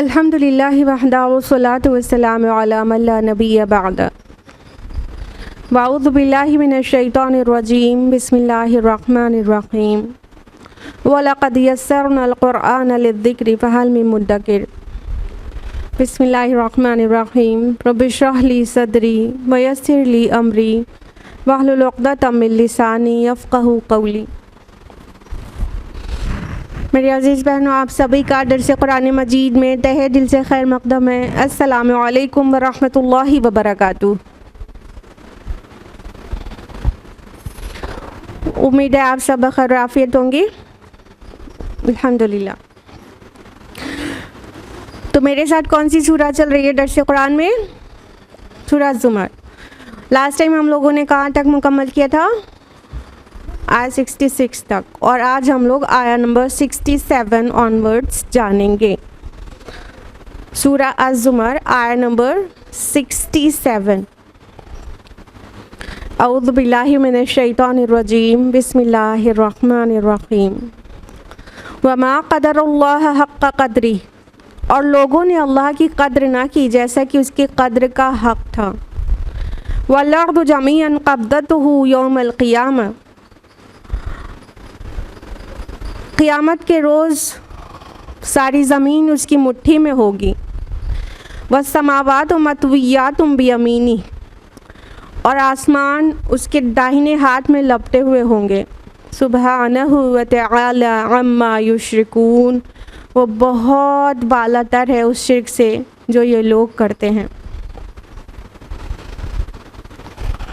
अल्हम्दुलिल्लाह वहदा वस्सलातु वस्सलामु अला मन ला नबिय्य बअद। वअऊज़ु बिल्लाहि मिनश शैतानिर रजीम। बिस्मिल्लाहिर रहमानिर रहीम। वलक़द यस्सरनल क़ुरआन लिज़्ज़िक्रि फ़हल मिन मुद्दकिर। बिस्मिल्लाहिर रहमानिर रहीम। रब्बि इश्रह ली सदरी वयस्सिर ली अमरी वहलुल उक़दतम मिन लिसानी यफ़क़हू क़ौली। मेरे अज़ीज़ बहनों, आप सभी का दर्स कुरान मजीद में तहे दिल से खैर मक़दम है। अस्सलामु अलैकुम वरहमतुल्लाहि वबरकातुहू। उम्मीद है आप सब खैर आफियत होंगी। अल्हम्दुलिल्लाह। तो मेरे साथ कौन सी सूरा चल रही है दर्स कुरान में? सूरा ज़ुमर। लास्ट टाइम हम लोगों ने कहाँ तक मुकम्मल किया था? आया 66 तक, और आज हम लोग आया नंबर 67 ऑनवर्ड्स जानेंगे। सूरा अज़-ज़ुमर आया नंबर 67। अऊज़ु बिल्लाहि मिनश शैतानिर रजीम। बिस्मिल्लाहिर रहमानिर रहीम। वमा क़दरुल्लाह हक़्क़ क़द्रिही, और लोगों ने अल्लाह की कद्र ना की जैसा कि उसकी कद्र का हक़ था। वल अर्दु जमीअन क़ब्दतुहू यौमल क़ियामा, क़ियामत के रोज़ सारी ज़मीन उसकी मुट्ठी में होगी। वस्समावातु मतविय्यातुम बियमीनी, और आसमान उसके दाहिने हाथ में लपटे हुए होंगे। सुब्हानहु व तआला अम्मा युश्रिकून, वो बहुत बालातर है उस शिर्क से जो ये लोग करते हैं।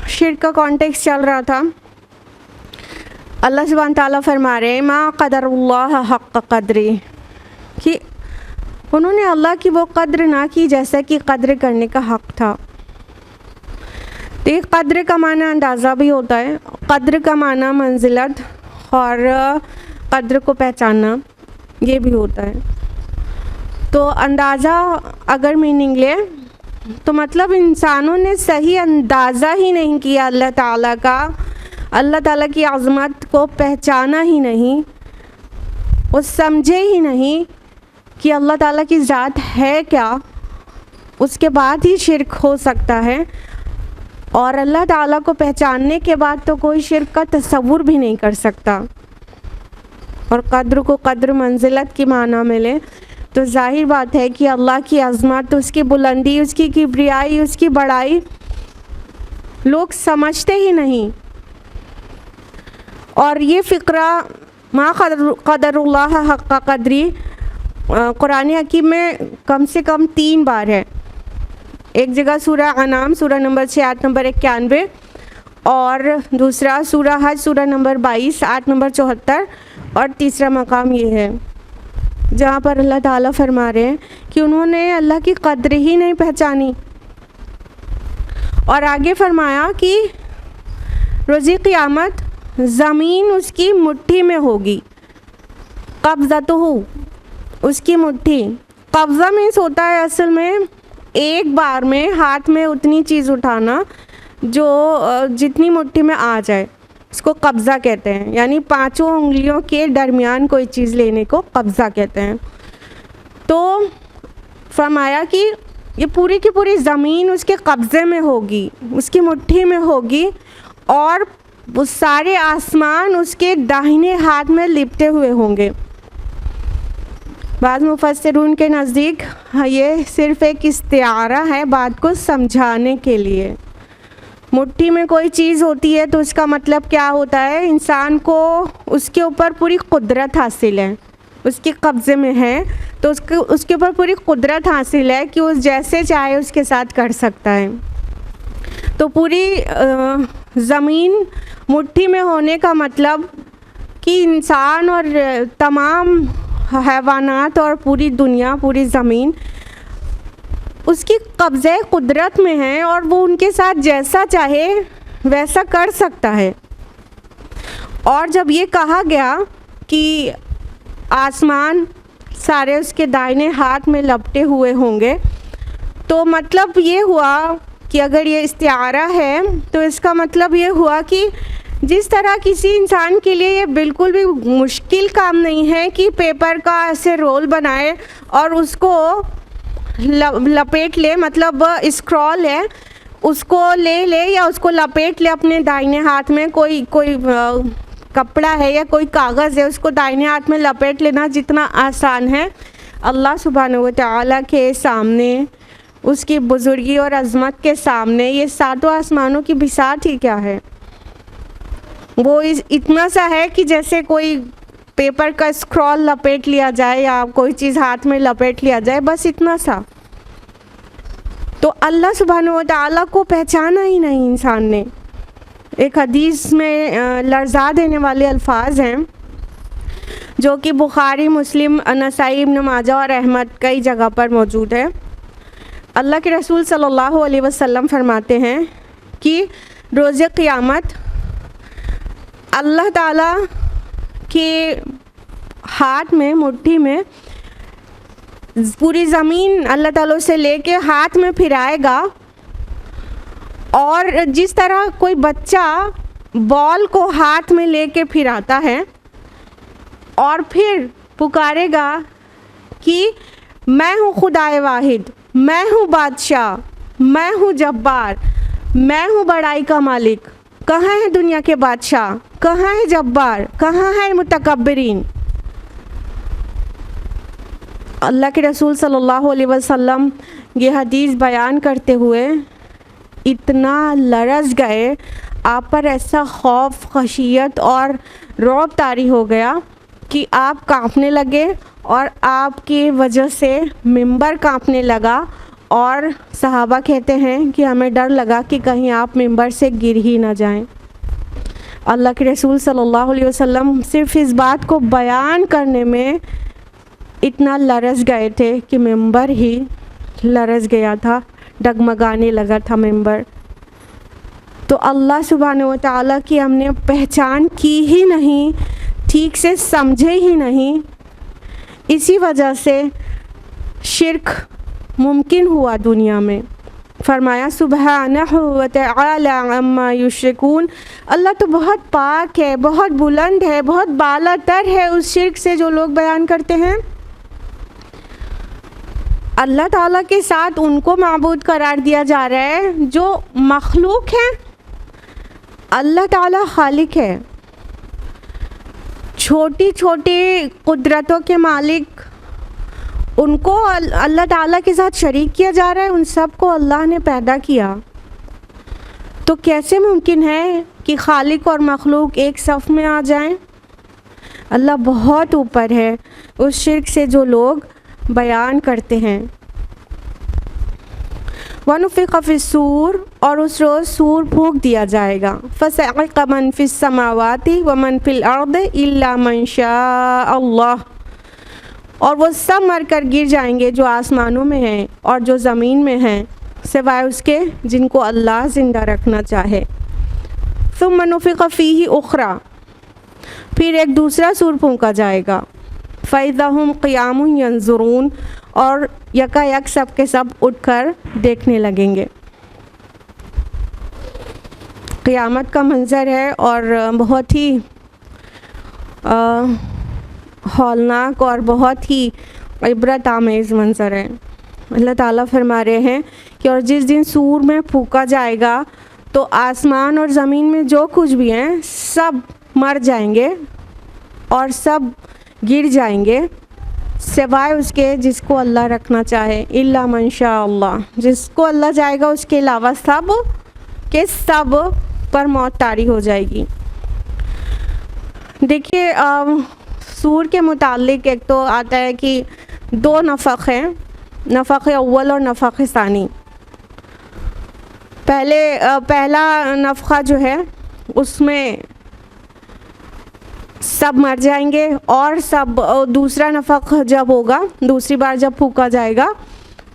शिर्क का कॉन्टेक्स्ट चल रहा था। अल्लाह सुब्हान ताला फरमा रहे हैं मा क़दरुल्लाह हक़्क़ क़द्रिही, कि उन्होंने अल्लाह की वो कद्र ना की जैसा कि कद्र करने का हक़ था। तो ये कद्र का माना अंदाज़ा भी होता है, कद्र का माना मंजिलत और कद्र को पहचानना ये भी होता है। तो अंदाज़ा अगर मीनिंग ले तो मतलब इंसानों ने सही अंदाज़ा ही नहीं किया अल्लाह ताला का, अल्लाह ताला की अज़मत को पहचाना ही नहीं, वो समझे ही नहीं कि अल्लाह ताला की ज़ात है क्या, उसके बाद ही शिर्क हो सकता है। और अल्लाह ताला को पहचानने के बाद तो कोई शिर्क का तसव्वुर भी नहीं कर सकता। और कद्र को कद्र मंजिलत की माना मिले तो जाहिर बात है कि अल्लाह की अज़मत, उसकी बुलंदी, उसकी किब्रियाई, उसकी बड़ाई लोग समझते ही नहीं। और ये फ़िक्रा मा क़दरुल्लाह हक़्क़ क़द्रिही कुरान हकीम में कम से कम 3 बार है। एक जगह सूरा अनाम सूरा नंबर 6 आयत नंबर 91, और दूसरा सूरा हज सूरा नंबर 22 आयत नंबर 74, और तीसरा मकाम ये है जहाँ पर अल्लाह ताला फरमा रहे हैं कि उन्होंने अल्लाह की कद्र ही नहीं पहचानी। और आगे फरमाया कि रोज़ी क़ियामत ज़मीन उसकी मुट्ठी में होगी। क़ब्ज़तुहू, उसकी मुट्ठी। कब्ज़ा मीन्स होता है असल में एक बार में हाथ में उतनी चीज़ उठाना जो जितनी मुट्ठी में आ जाए, इसको कब्ज़ा कहते हैं। यानी 5 उंगलियों के दरमियान कोई चीज़ लेने को कब्ज़ा कहते हैं। तो फरमाया कि ये पूरी की पूरी ज़मीन उसके कब्ज़े में होगी, उसकी मुट्ठी में होगी, और वो सारे आसमान उसके दाहिने हाथ में लिपटे हुए होंगे। बाज़ मुफस्सिरून के नज़दीक ये सिर्फ़ एक इस्तिआरा है बात को समझाने के लिए। मुट्ठी में कोई चीज़ होती है तो उसका मतलब क्या होता है? इंसान को उसके ऊपर पूरी कुदरत हासिल है, उसके कब्ज़े में है तो उसके ऊपर पूरी कुदरत हासिल है कि उस जैसे चाहे उसके साथ कर सकता है। तो पूरी ज़मीन मुट्ठी में होने का मतलब कि इंसान और तमाम हैवानात और पूरी दुनिया, पूरी ज़मीन उसकी कब्ज़े कुदरत में है और वो उनके साथ जैसा चाहे वैसा कर सकता है। और जब ये कहा गया कि आसमान सारे उसके दाहिने हाथ में लपटे हुए होंगे, तो मतलब ये हुआ कि अगर ये इस्तिआरा है तो इसका मतलब ये हुआ कि जिस तरह किसी इंसान के लिए ये बिल्कुल भी मुश्किल काम नहीं है कि पेपर का ऐसे रोल बनाए और उसको लपेट ले, मतलब स्क्रॉल है उसको ले या उसको लपेट ले अपने दाहिने हाथ में, कोई कपड़ा है या कोई कागज़ है उसको दाहिने हाथ में लपेट लेना जितना आसान है, अल्लाह सुब्हानहू व तआला के सामने, उसकी बुज़ुर्गी और अज़मत के सामने ये सातों आसमानों की बिसात ही क्या है। वो इतना सा है कि जैसे कोई पेपर का स्क्रॉल लपेट लिया जाए या कोई चीज़ हाथ में लपेट लिया जाए, बस इतना सा। तो अल्लाह सुब्हानहू व तआला को पहचाना ही नहीं इंसान ने। एक हदीस में लर्ज़ा देने वाले अल्फाज हैं जो कि बुखारी, मुस्लिम, नसाई, इब्न माजा और अहमद कई जगह पर मौजूद है। अल्लाह के रसूल सल्लल्लाहु अलैहि वसल्लम फरमाते हैं कि रोज़े क़ियामत अल्लाह ताला के हाथ में, मुट्ठी में पूरी ज़मीन अल्लाह ताला से लेके हाथ में फिराएगा और जिस तरह कोई बच्चा बॉल को हाथ में लेके फिराता है और फिर पुकारेगा कि मैं हूँ खुदाए वाहिद, मैं हूँ बादशाह, मैं हूँ जब्बार, मैं हूँ बड़ाई का मालिक, कहाँ है दुनिया के बादशाह, कहाँ है जब्बार, कहाँ है मुतकब्बिरीन। अल्लाह के रसूल सल्लल्लाहु अलैहि वसल्लम ये हदीस बयान करते हुए इतना लरज़ गए, आप पर ऐसा खौफ, खशियत और रौब तारी हो गया कि आप कांपने लगे और आपकी वजह से मिंबर कांपने लगा। और सहाबा कहते हैं कि हमें डर लगा कि कहीं आप मिंबर से गिर ही ना जाएं। अल्लाह के रसूल सल्लल्लाहु अलैहि वसल्लम सिर्फ इस बात को बयान करने में इतना लरज़ गए थे कि मिंबर ही लरज़ गया था, डगमगाने लगा था मिंबर। तो अल्लाह सुब्हानहू व तआला की हमने पहचान की ही नहीं, ठीक से समझे ही नहीं, इसी वजह से शिर्क मुमकिन हुआ दुनिया में। फरमाया सुब्हानहू व तआला अम्मा युश्रिकून, अल्लाह तो बहुत पाक है, बहुत बुलंद है, बहुत बालातर है उस शिर्क से जो लोग बयान करते हैं। अल्लाह ताला के साथ उनको माबूद करार दिया जा रहा है जो मखलूक है। अल्लाह ताला खालिक है, छोटी छोटी कुदरतों के मालिक, उनको अल्लाह ताला के साथ शरीक किया जा रहा है। उन सब को अल्लाह ने पैदा किया, तो कैसे मुमकिन है कि खालिक और मखलूक एक सफ़ में आ जाएं। अल्लाह बहुत ऊपर है उस शिर्क से जो लोग बयान करते हैं। वनुफ़िख़ फ़िस्सूर, और उस रोज़ सूर फूँक दिया जाएगा। फ़सअक़ मन फ़िस्समावाति व मन फ़िल अर्दि इल्ला मन शाअ अल्लाह, और वो सब मर कर गिर जाएंगे जो आसमानों में हैं और जो ज़मीन में हैं, सिवाय उसके जिनको अल्लाह ज़िंदा रखना चाहे। सुम्मा नुफ़िख़ फ़ीही उख़रा, फिर एक दूसरा सूर फूँका जाएगा। फ़इज़ा हुम क़ियामुन यंज़ुरून, और यकायक सब के सब उठकर देखने लगेंगे। क़ियामत का मंज़र है और बहुत ही हौलनाक और बहुत ही इबरत आमेज़ मंज़र है। अल्लाह ताला फरमा रहे हैं कि और जिस दिन सूर में फूँका जाएगा तो आसमान और ज़मीन में जो कुछ भी हैं सब मर जाएंगे और सब गिर जाएंगे, सिवाय उसके जिसको अल्लाह रखना चाहे। इल्ला मन शाअ अल्लाह, जिसको अल्लाह चाहेगा उसके अलावा सब के सब पर मौत तारी हो जाएगी। देखिए सूर के मुतालिक एक तो आता है कि दो नफ़क़ हैं, नफ़क़ अव्वल और नफ़क़ सानी। पहला नफ़ख़ा जो है उसमें सब मर जाएंगे, और सब दूसरा नफ़क़ जब होगा, दूसरी बार जब फूका जाएगा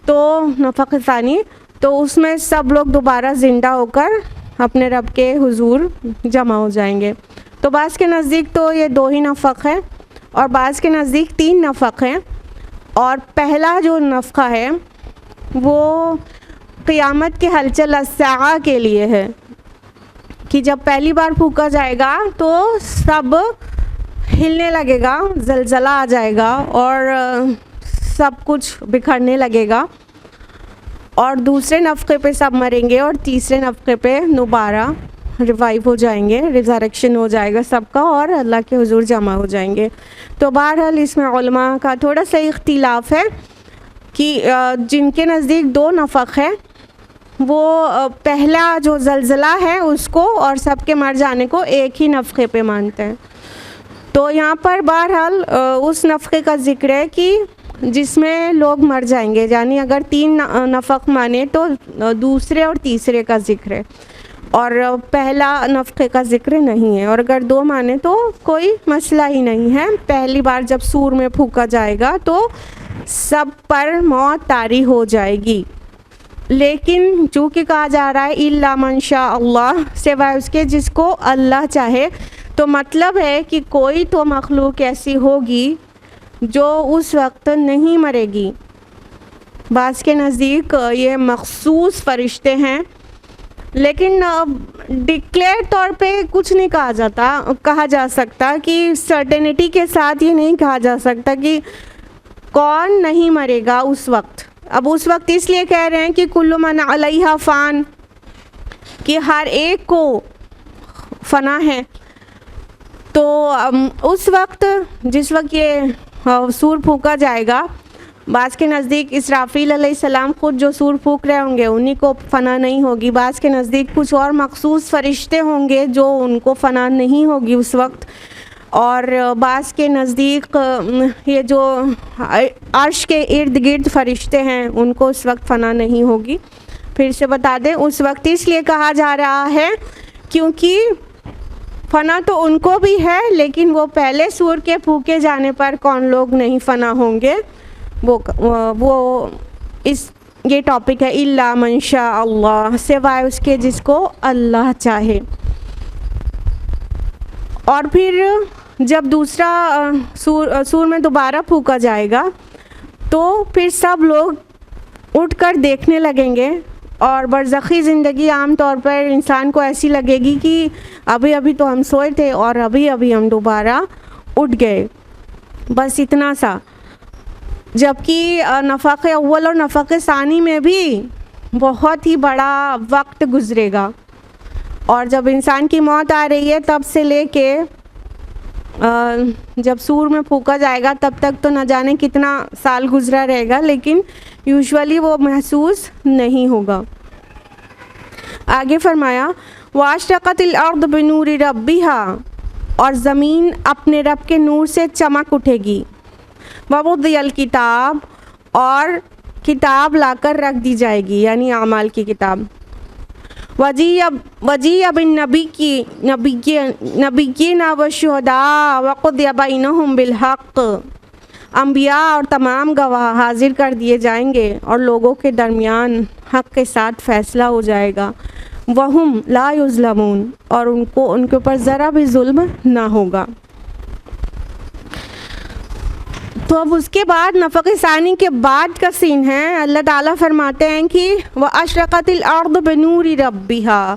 तो नफ़क़ सानी, तो उसमें सब लोग दोबारा ज़िंदा होकर अपने रब के हुजूर जमा हो जाएंगे। तो बाज़ के नज़दीक तो ये 2 ही नफ़क़ है और बाज़ के नज़दीक 3 नफ़क़ हैं। और पहला जो नफ़क़ा है वो क़ियामत के हलचल अस्सा के लिए है कि जब पहली बार फूका जाएगा तो सब हिलने लगेगा, ज़लज़ला आ जाएगा और सब कुछ बिखरने लगेगा, और दूसरे नफ़क़े पे सब मरेंगे और तीसरे नफ़क़े पे दोबारा रिवाइव हो जाएंगे, रिज़रेक्शन हो जाएगा सबका और अल्लाह के हुजूर जमा हो जाएंगे। तो बहरहाल इसमें उलमा का थोड़ा सा इख्तिलाफ़ है कि जिनके नज़दीक 2 नफ़क़ है वो पहला जो ज़लज़ला है उसको और सबके मर जाने को एक ही नफ़क़े पे मानते हैं। तो यहाँ पर बहरहाल उस नफ़क़े का ज़िक्र है कि जिसमें लोग मर जाएंगे, यानी अगर 3 नफ़क़ माने तो दूसरे और तीसरे का ज़िक्र है और पहला नफ़क़े का ज़िक्र नहीं है, और अगर 2 माने तो कोई मसला ही नहीं है। पहली बार जब सूर में फूका जाएगा तो सब पर मौत तारी हो जाएगी, लेकिन चूँकि कहा जा रहा है इल्ला मन शा अल्लाह, सिवाय उसके जिसको अल्लाह चाहे, तो मतलब है कि कोई तो मखलूक ऐसी होगी जो उस वक्त नहीं मरेगी। बाज़ के नज़दीक ये मखसूस फ़रिश्ते हैं, लेकिन डिक्लेयर तौर पे कुछ नहीं कहा जा सकता कि सर्टेनिटी के साथ ये नहीं कहा जा सकता कि कौन नहीं मरेगा उस वक्त। अब उस वक्त इसलिए कह रहे हैं कि कुल्लु मन अलैहा फ़ान, कि हर एक को फ़ना है। तो उस वक्त जिस वक्त ये सूर फूका जाएगा, बाज़ के नज़दीक इसराफ़ील अलैहिस्सलाम ख़ुद जो सूर फूक रहे होंगे उन्हीं को फ़ना नहीं होगी। बाज़ के नज़दीक कुछ और मखसूस फ़रिश्ते होंगे जो उनको फ़ना नहीं होगी उस वक्त, और बाज़ के नज़दीक ये जो अर्श के इर्द गिर्द फ़रिश्ते हैं उनको उस वक्त फ़ना नहीं होगी। फिर से बता दें, उस वक्त इसलिए कहा जा रहा है क्योंकि फ़ना तो उनको भी है, लेकिन वो पहले सूर के फूके जाने पर कौन लोग नहीं फ़ना होंगे वो ये टॉपिक है इल्ला मन शा अल्लाह, सिवाय उसके जिसको अल्लाह चाहे। और फिर जब दूसरा सूर में दोबारा फूका जाएगा तो फिर सब लोग उठकर देखने लगेंगे, और बरज़खी ज़िंदगी आम तौर पर इंसान को ऐसी लगेगी कि अभी अभी तो हम सोए थे और अभी अभी हम दोबारा उठ गए, बस इतना सा। जबकि नफ़क़े अव्वल और नफ़क़े सानी में भी बहुत ही बड़ा वक्त गुज़रेगा, और जब इंसान की मौत आ रही है तब से लेके जब सूर में फूका जाएगा तब तक तो न जाने कितना साल गुज़रा रहेगा, लेकिन यूजुअली वो महसूस नहीं होगा। आगे फरमाया वाशरक़तिल अर्द बिनूरि रब्बिहा, और ज़मीन अपने रब के नूर से चमक उठेगी। ववुदियल किताब, और किताब लाकर रख दी जाएगी, यानी आमाल की किताब। वजी बिन नबिय्यिन व शुहदा वक़ुदिया बैनहुम बिल हक़, अम्बिया और तमाम गवाह हाजिर कर दिए जाएंगे और लोगों के दरमियान हक़ के साथ फ़ैसला हो जाएगा। वहुम ला युज़लमून, और उनके ऊपर ज़रा भी जुल्म ना होगा। तो अब उसके बाद नफ़क़े सानी के बाद का सीन है, अल्लाह ताला फरमाते हैं कि व अशरक़तिल अर्द बिनूरि रब्बिहा,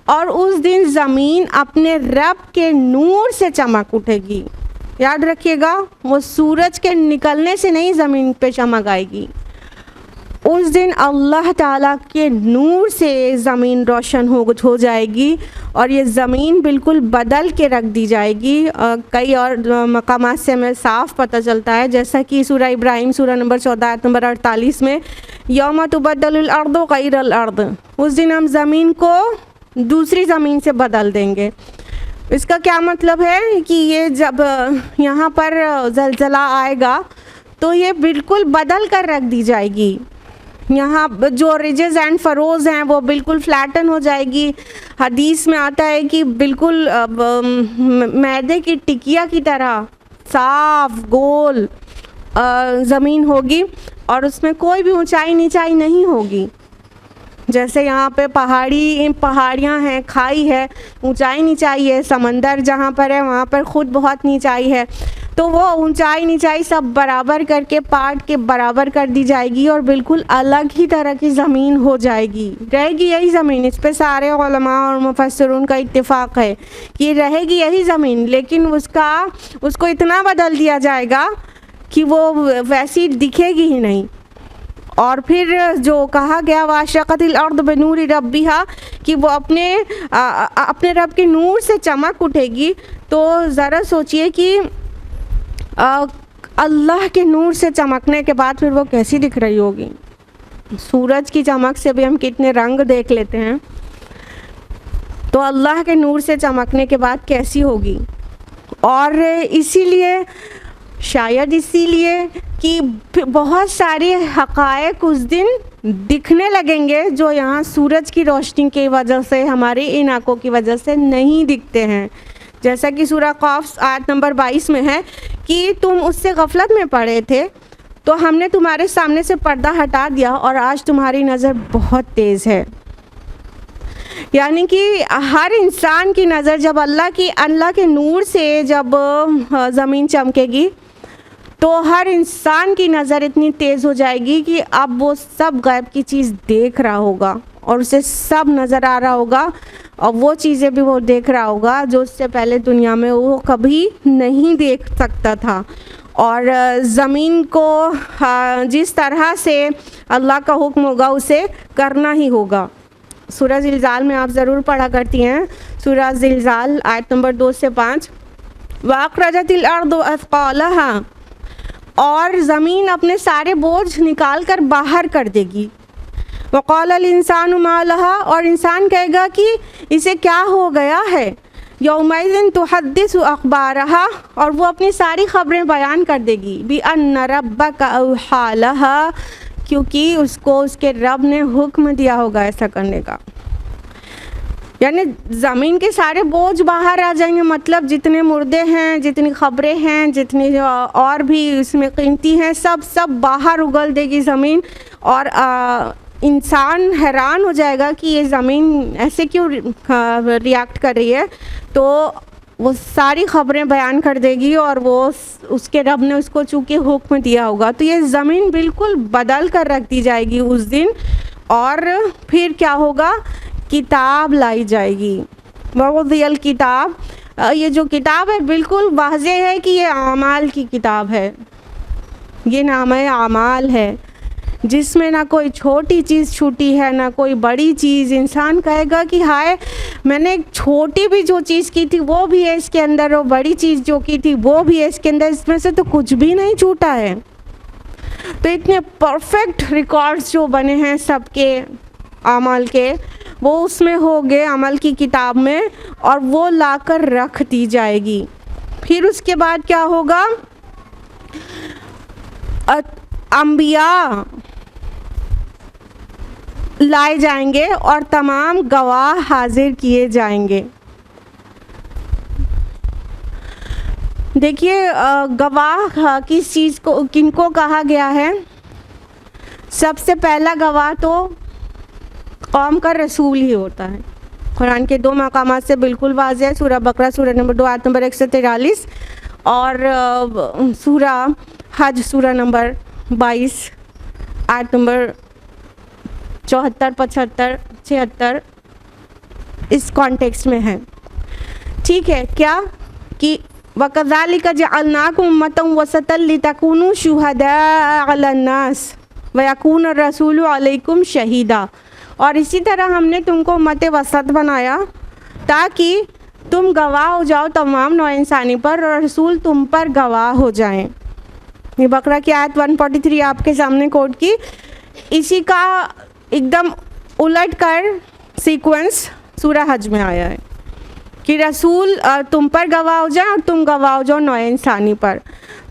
और उस दिन ज़मीन अपने रब के नूर से चमक उठेगी। याद रखिएगा, वो सूरज के निकलने से नहीं ज़मीन पे चमक आएगी, उस दिन अल्लाह ताला के नूर से ज़मीन रोशन हो जाएगी और ये ज़मीन बिल्कुल बदल के रख दी जाएगी। कई और मकामात से हमें साफ़ पता चलता है, जैसा कि सूरह इब्राहिम सूरह नंबर 14 आयत नंबर 48 में यौम तुबद्दलुल अर्दु गैरल अर्द, उस दिन हम ज़मीन को दूसरी ज़मीन से बदल देंगे। इसका क्या मतलब है कि ये जब यहाँ पर ज़लज़ला आएगा तो ये बिल्कुल बदल कर रख दी जाएगी, यहाँ जो रिजेस एंड फरोज़ हैं वो बिल्कुल फ्लैटन हो जाएगी। हदीस में आता है कि बिल्कुल मैदे की टिकिया की तरह साफ गोल ज़मीन होगी और उसमें कोई भी ऊंचाई नीचाई नहीं होगी। जैसे यहाँ पे पहाड़ियाँ हैं, खाई है, ऊंचाई नीचाई है, समंदर जहाँ पर है वहाँ पर ख़ुद बहुत नीचाई है, तो वो ऊंचाई नीचाई सब बराबर करके पार्ट के बराबर कर दी जाएगी और बिल्कुल अलग ही तरह की ज़मीन हो जाएगी। रहेगी यही ज़मीन, इस पे सारे उलमा और मुफस्सिरून का इत्तिफाक़ है कि रहेगी यही ज़मीन, लेकिन उसको इतना बदल दिया जाएगा कि वो वैसी दिखेगी ही नहीं। और फिर जो कहा गया वाशक़तिल अर्द बिनूरि रब्बिहा कि वो अपने रब के नूर से चमक उठेगी। तो ज़रा सोचिए कि अल्लाह के नूर से चमकने के बाद फिर वो कैसी दिख रही होगी। सूरज की चमक से भी हम कितने रंग देख लेते हैं, तो अल्लाह के नूर से चमकने के बाद कैसी होगी। और इसीलिए शायद इसीलिए कि बहुत सारे हक़ाइक़ उस दिन दिखने लगेंगे जो यहाँ सूरज की रोशनी की वजह से, हमारी इन आँखों की वजह से नहीं दिखते हैं। जैसा कि सूरह क़ाफ आयत नंबर 22 में है कि तुम उससे गफलत में पड़े थे तो हमने तुम्हारे सामने से पर्दा हटा दिया और आज तुम्हारी नज़र बहुत तेज़ है। यानी कि हर इंसान की नज़र जब अल्लाह के नूर से जब ज़मीन चमकेगी तो हर इंसान की नज़र इतनी तेज़ हो जाएगी कि अब वो सब गायब की चीज़ देख रहा होगा और उसे सब नज़र आ रहा होगा और वो चीज़ें भी वो देख रहा होगा जो उससे पहले दुनिया में वो कभी नहीं देख सकता था। और ज़मीन को जिस तरह से अल्लाह का हुक्म होगा उसे करना ही होगा। सूरह ज़िलज़ाल में आप ज़रूर पढ़ा करती हैं, सूरह ज़िलज़ाल आयत नंबर 2 से 5, वअख़रजतिल अर्दु अथक़ालहा, और ज़मीन अपने सारे बोझ निकाल कर बाहर कर देगी। वक़ालल इंसानु मा लहा, और इंसान कहेगा कि इसे क्या हो गया है। यौमइज़िन तुहद्दिसु अख़बारहा, और वो अपनी सारी ख़बरें बयान कर देगी। बिअन्न रब्बका औहा लहा, क्योंकि उसको उसके रब ने हुक्म दिया होगा ऐसा करने का। यानी ज़मीन के सारे बोझ बाहर आ जाएंगे, मतलब जितने मुर्दे हैं, जितनी ख़बरें हैं, जितनी और भी इसमें कीमती हैं, सब बाहर उगल देगी ज़मीन। और इंसान हैरान हो जाएगा कि ये ज़मीन ऐसे क्यों रिएक्ट कर रही है। तो वो सारी ख़बरें बयान कर देगी और वो उसके रब ने उसको चूँकि हुक्म दिया होगा, तो ये ज़मीन बिल्कुल बदल कर रख दी जाएगी उस दिन। और फिर क्या होगा, किताब लाई जाएगी। ववुदियल किताब, ये जो किताब है बिल्कुल वाज़ेह है कि ये आमाल की किताब है, ये नामे आमाल है, जिसमें ना कोई छोटी चीज़ छूटी है ना कोई बड़ी चीज़। इंसान कहेगा कि हाय, मैंने एक छोटी भी जो चीज़ की थी वो भी है इसके अंदर, और बड़ी चीज़ जो की थी वो भी है इसके अंदर, इसमें से तो कुछ भी नहीं छूटा है। तो इतने परफेक्ट रिकॉर्ड्स जो बने हैं सबके अमल के, वो उसमें हो गए अमल की किताब में, और वो लाकर रख दी जाएगी। फिर उसके बाद क्या होगा, अंबिया लाए जाएंगे और तमाम गवाह हाजिर किए जाएंगे। देखिए गवाह किस चीज़ को, किनको कहा गया है। सबसे पहला गवाह तो कौम का रसूल ही होता है। कुरान के 2 मकामात से बिल्कुल वाज़ेह है, सूरह बकरा सूरह नंबर 2 आयत नंबर 143 और सूरह हज सूरह नंबर 22 आयत नंबर 74, 75, 76 इस कॉन्टेक्स्ट में है। ठीक है, क्या कि वकज़ालिका जअलनाकुम उम्मतन वसतन लितकूनु शुहदाअ अलन्नास वयकून रसूलु अलैकुम शहीदा, और इसी तरह हमने तुमको उम्मत वसत बनाया ताकि तुम गवाह हो जाओ तमाम नौ इंसानी पर और रसूल तुम पर गवाह हो जाएं। ये बकरा की आयत 143 आपके सामने कोट की। इसी का एकदम उलट कर सीक्वेंस सूरह हज में आया है कि रसूल तुम पर गवाह हो जाए और तुम गवाह हो जाओ नौ इंसानी पर।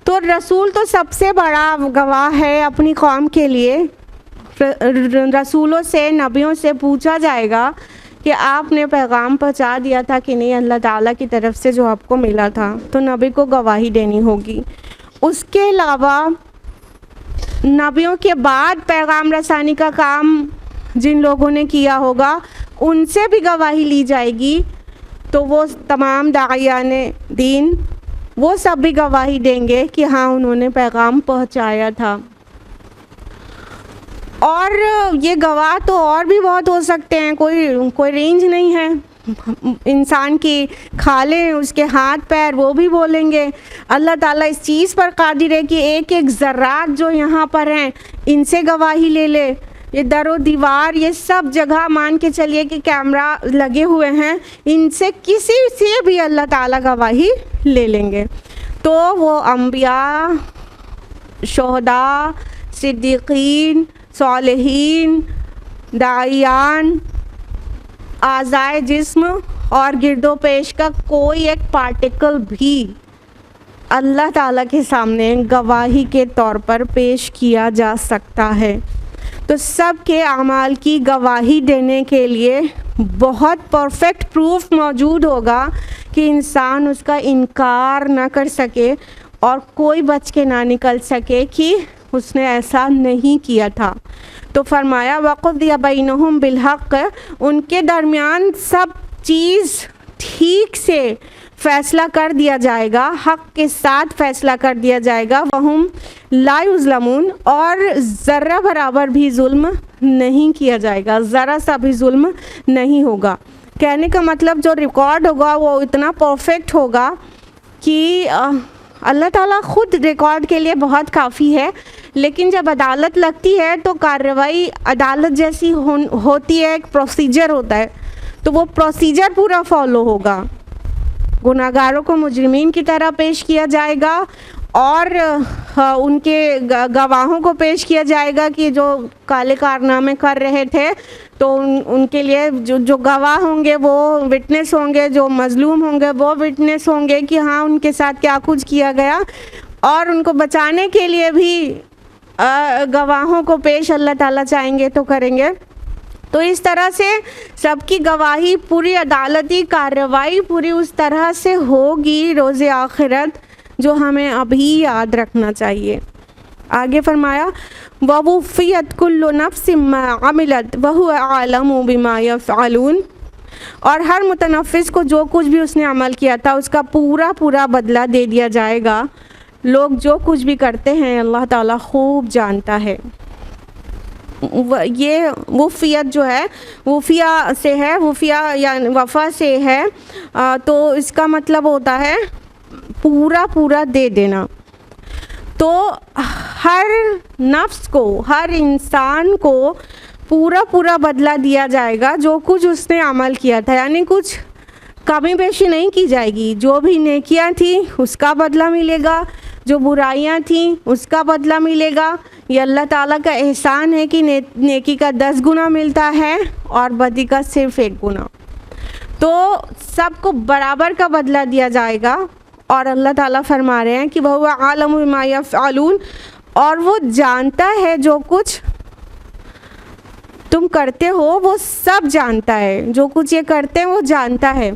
तो रसूल तो सबसे बड़ा गवाह है अपनी कौम के लिए, रसूलों से, नबियों से पूछा जाएगा कि आपने पैगाम पहुंचा दिया था कि नहीं अल्लाह ताला की तरफ से जो आपको मिला था, तो नबी को गवाही देनी होगी। उसके अलावा नबियों के बाद पैगाम रसानी का काम जिन लोगों ने किया होगा उनसे भी गवाही ली जाएगी। तो वो तमाम दाइयान दीन वो सब भी गवाही देंगे कि हाँ उन्होंने पैगाम पहुंचाया था। और ये गवाह तो और भी बहुत हो सकते हैं, कोई रेंज नहीं है। इंसान की खालें, उसके हाथ पैर, वो भी बोलेंगे। अल्लाह ताला इस चीज़ पर कादिर है कि एक एक ज़र्रात जो यहाँ पर हैं इनसे गवाही ले ले। ये दरो दीवार, ये सब जगह मान के चलिए कि कैमरा लगे हुए हैं, इनसे किसी से भी अल्लाह ताला गवाही ले लेंगे। तो वो अम्बिया, शोहदा, सिद्दीकीन, सालिहीन, दाइयान, आज़ाए जिस्म और गिरदो पेश का कोई एक पार्टिकल भी अल्लाह ताला के सामने गवाही के तौर पर पेश किया जा सकता है। तो सब के अमाल की गवाही देने के लिए बहुत परफेक्ट प्रूफ मौजूद होगा कि इंसान उसका इनकार ना कर सके और कोई बच के ना निकल सके कि उसने ऐसा नहीं किया था। तो फरमाया वक़ुदिया बैनहुम बिलहक़, उनके दरमियान सब चीज़ ठीक से फ़ैसला कर दिया जाएगा, हक़ के साथ फ़ैसला कर दिया जाएगा। वहुम ला युज़लमून, और ज़र्रा बराबर भी जुल्म नहीं किया जाएगा, ज़रा सा भी जुल्म नहीं होगा। कहने का मतलब जो रिकॉर्ड होगा वो इतना परफेक्ट होगा कि अल्लाह ताला ख़ुद रिकॉर्ड के लिए बहुत काफ़ी है। लेकिन जब अदालत लगती है तो कार्रवाई अदालत जैसी होती है, एक प्रोसीजर होता है, तो वो प्रोसीजर पूरा फॉलो होगा। गुनाहगारों को मुजरिमीन की तरह पेश किया जाएगा और उनके गवाहों को पेश किया जाएगा कि जो काले कारनामे कर रहे थे, तो उनके लिए जो गवाह होंगे वो विटनेस होंगे, जो मज़लूम होंगे वो विटनेस होंगे कि हाँ उनके साथ क्या कुछ किया गया। और उनको बचाने के लिए भी गवाहों को पेश अल्लाह ताला चाहेंगे तो करेंगे। तो इस तरह से सबकी गवाही, पूरी अदालती कार्रवाई पूरी उस तरह से होगी रोज़े आखिरत, जो हमें अभी याद रखना चाहिए। आगे फरमाया ववुफ़ियत कुल्लु नफ्सिम मा अमिलत वहुव आलमु बिमा यफ़अलून, और हर मुतनफ़िस को जो कुछ भी उसने अमल किया था उसका पूरा पूरा बदला दे दिया जाएगा। लोग जो कुछ भी करते हैं अल्लाह ताला खूब जानता है। ये वफ़ियत जो है वफ़िया से है, वफ़िया या वफ़ा से है, तो इसका मतलब होता है पूरा पूरा दे देना। तो हर नफ्स को, हर इंसान को पूरा पूरा बदला दिया जाएगा जो कुछ उसने अमल किया था, यानी कुछ कमी पेशी नहीं की जाएगी। जो भी नेकियां थी उसका बदला मिलेगा, जो बुराइयां थी उसका बदला मिलेगा। ये अल्लाह ताला का एहसान है कि नेकी का 10 गुना मिलता है और बदी का सिर्फ 1 गुना। तो सबको बराबर का बदला दिया जाएगा। और अल्लाह ताला फरमा रहे हैं कि वह आलम बिमा यफ़अलून, और वो जानता है जो कुछ तुम करते हो, वो सब जानता है। जो कुछ ये करते हैं वो जानता है।